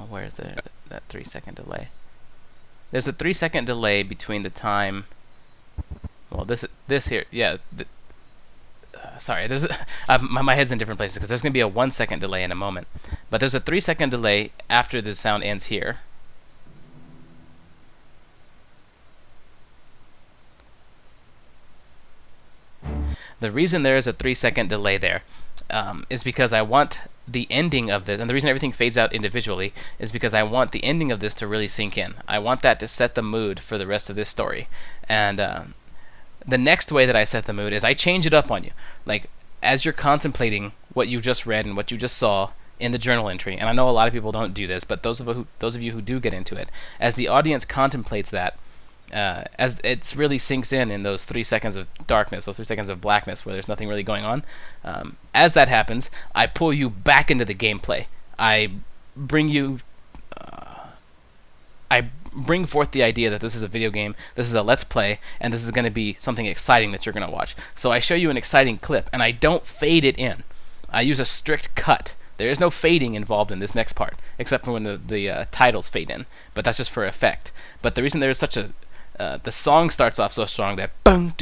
where's that 3-second delay? There's a 3-second delay between the time... Well, this here... Yeah, sorry, there's my head's in different places because there's going to be a 1-second delay in a moment. But there's a 3-second delay after the sound ends here. The reason there is a 3-second delay there is because I want the ending of this, and the reason everything fades out individually is because I want the ending of this to really sink in. I want that to set the mood for the rest of this story. And the next way that I set the mood is I change it up on you. Like, as you're contemplating what you just read and what you just saw in the journal entry, and I know a lot of people don't do this, but those of you who do get into it, as the audience contemplates that, as it really sinks in those 3 seconds of darkness, those 3 seconds of blackness where there's nothing really going on, as that happens, I pull you back into the gameplay. I bring you... I bring forth the idea that this is a video game, this is a let's play, and this is going to be something exciting that you're going to watch. So I show you an exciting clip, and I don't fade it in. I use a strict cut. There is no fading involved in this next part, except for when the titles fade in, but that's just for effect. But the reason there is such a... the song starts off so strong that... The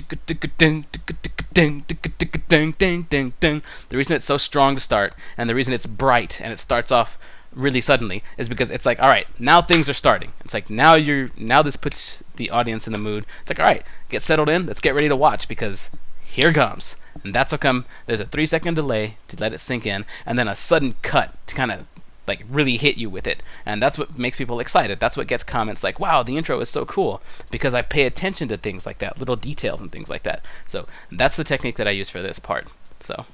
reason it's so strong to start, and the reason it's bright, and it starts off really suddenly, is because it's like, alright, now things are starting. It's like, now this puts the audience in the mood. It's like, alright, get settled in, let's get ready to watch, because here comes. And that's how come there's a 3-second delay to let it sink in, and then a sudden cut to kind of like really hit you with it. And that's what makes people excited. That's what gets comments like, wow, the intro is so cool, because I pay attention to things like that, little details and things like that. So that's the technique that I use for this part. So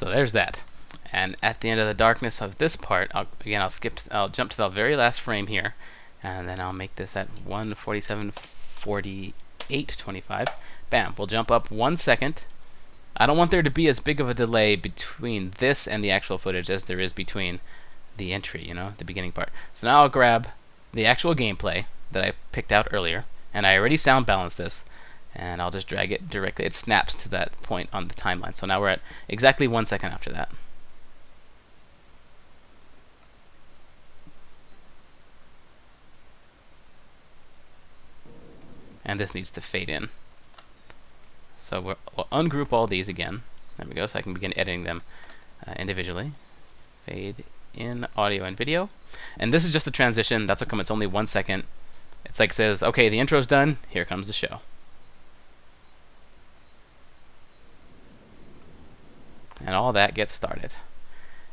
there's that. And at the end of the darkness of this part, I'll jump to the very last frame here, and then I'll make this at 1:47:48:25. Bam, we'll jump up 1 second. I don't want there to be as big of a delay between this and the actual footage as there is between the entry, the beginning part. So now I'll grab the actual gameplay that I picked out earlier, and I already sound balanced this, and I'll just drag it directly. It snaps to that point on the timeline. So now we're at exactly 1 second after that. And this needs to fade in. So we'll ungroup all these again. There we go, so I can begin editing them individually. Fade in audio and video. And this is just the transition. That's how come it's only 1 second. It's like it says, okay, the intro's done, here comes the show. And all that gets started.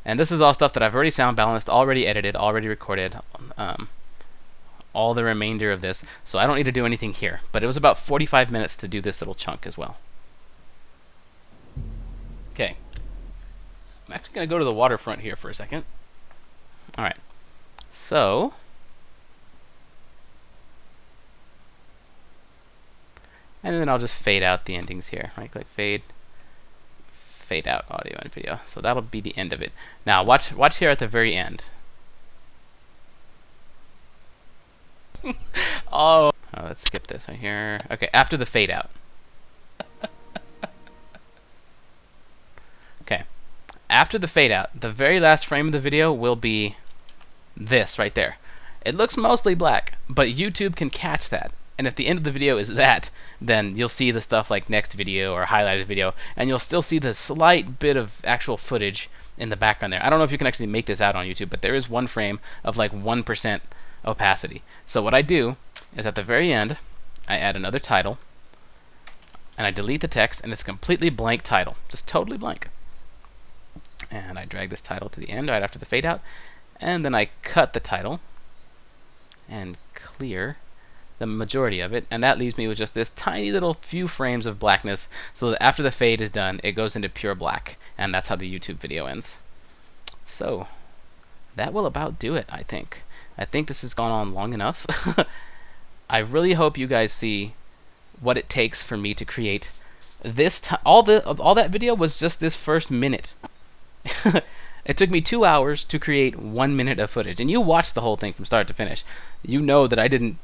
And this is all stuff that I've already sound balanced, already edited, already recorded, all the remainder of this, so I don't need to do anything here. But it was about 45 minutes to do this little chunk as well. Okay. I'm actually going to go to the waterfront here for a second. Alright. So and then I'll just fade out the endings here. Right click, fade out audio and video. So that'll be the end of it. Now watch here at the very end. Oh, let's skip this right here. Okay, after the fade out. Okay. After the fade out, the very last frame of the video will be this right there. It looks mostly black, but YouTube can catch that. And if the end of the video is that, then you'll see the stuff like next video or highlighted video, and you'll still see the slight bit of actual footage in the background there. I don't know if you can actually make this out on YouTube, but there is one frame of like 1% opacity. So what I do is at the very end, I add another title, and I delete the text, and it's a completely blank title. Just totally blank. And I drag this title to the end right after the fade out, and then I cut the title and clear the majority of it, and that leaves me with just this tiny little few frames of blackness, so that after the fade is done, it goes into pure black, and that's how the YouTube video ends. So that will about do it, I think. I think this has gone on long enough. I really hope you guys see what it takes for me to create this. All that video was just this first minute. It took me 2 hours to create 1 minute of footage, and you watched the whole thing from start to finish. You know that I didn't,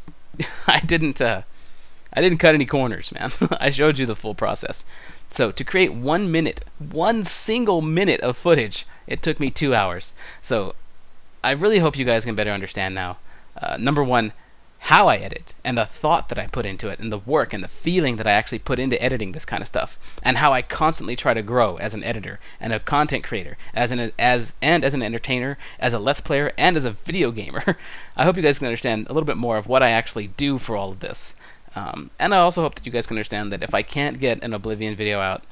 I didn't cut any corners, man. I showed you the full process. So to create 1 minute, one single minute of footage, it took me 2 hours. So I really hope you guys can better understand now. Number one, how I edit, and the thought that I put into it, and the work and the feeling that I actually put into editing this kind of stuff, and how I constantly try to grow as an editor and a content creator, as an entertainer, as a let's player, and as a video gamer. I hope you guys can understand a little bit more of what I actually do for all of this. And I also hope that you guys can understand that if I can't get an Oblivion video out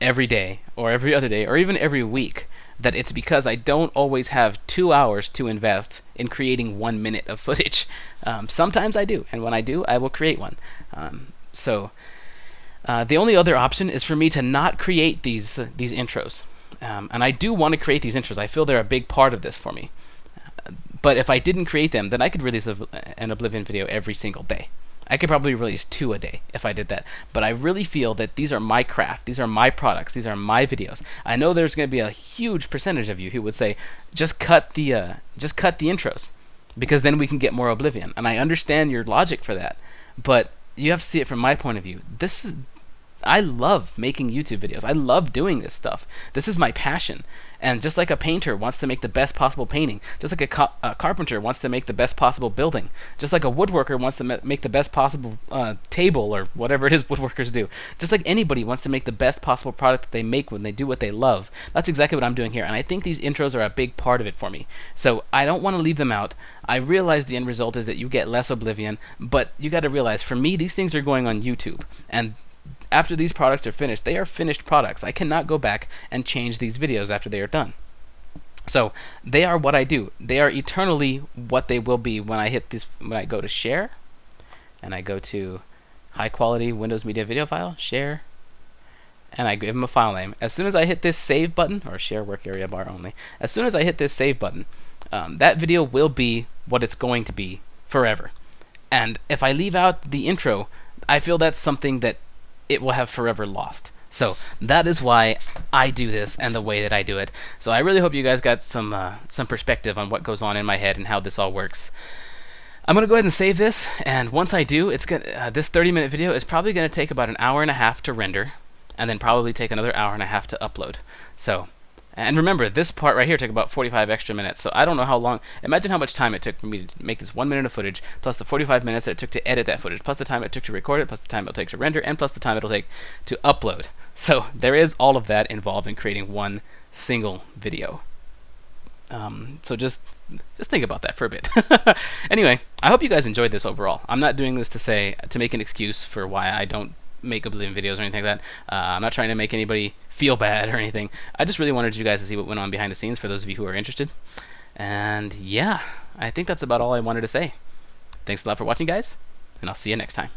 every day, or every other day, or even every week, that it's because I don't always have 2 hours to invest in creating 1 minute of footage. Sometimes I do, and when I do, I will create one. The only other option is for me to not create these intros. And I do want to create these intros. I feel they're a big part of this for me. But if I didn't create them, then I could release an Oblivion video every single day. I could probably release 2 a day if I did that. But I really feel that these are my craft. These are my products. These are my videos. I know there's going to be a huge percentage of you who would say, just cut the intros, because then we can get more Oblivion. And I understand your logic for that. But you have to see it from my point of view. I love making YouTube videos. I love doing this stuff. This is my passion. And just like a painter wants to make the best possible painting, just like a carpenter wants to make the best possible building, just like a woodworker wants to make the best possible table, or whatever it is woodworkers do, just like anybody wants to make the best possible product that they make when they do what they love. That's exactly what I'm doing here, and I think these intros are a big part of it for me. So I don't want to leave them out. I realize the end result is that you get less Oblivion, but you got to realize, for me, these things are going on YouTube, and after these products are finished, they are finished products. I cannot go back and change these videos after they are done. So they are what I do. They are eternally what they will be when I hit this. When I go to share, and I go to high quality Windows Media Video File, share, and I give them a file name. As soon as I hit this save button, or share work area bar only, as soon as I hit this save button, that video will be what it's going to be forever. And if I leave out the intro, I feel that's something that it will have forever lost. So that is why I do this and the way that I do it. So I really hope you guys got some perspective on what goes on in my head and how this all works. I'm gonna go ahead and save this, and once I do, it's gonna this 30-minute video is probably gonna take about an hour and a half to render, and then probably take another hour and a half to upload. So, and remember, this part right here took about 45 extra minutes, so I don't know how long. Imagine how much time it took for me to make this 1 minute of footage, plus the 45 minutes that it took to edit that footage, plus the time it took to record it, plus the time it'll take to render, and plus the time it'll take to upload. So there is all of that involved in creating one single video. So just think about that for a bit. Anyway, I hope you guys enjoyed this overall. I'm not doing this to make an excuse for why I don't make Oblivion videos or anything like that. I'm not trying to make anybody feel bad or anything. I just really wanted you guys to see what went on behind the scenes for those of you who are interested. And yeah, I think that's about all I wanted to say. Thanks a lot for watching, guys, and I'll see you next time.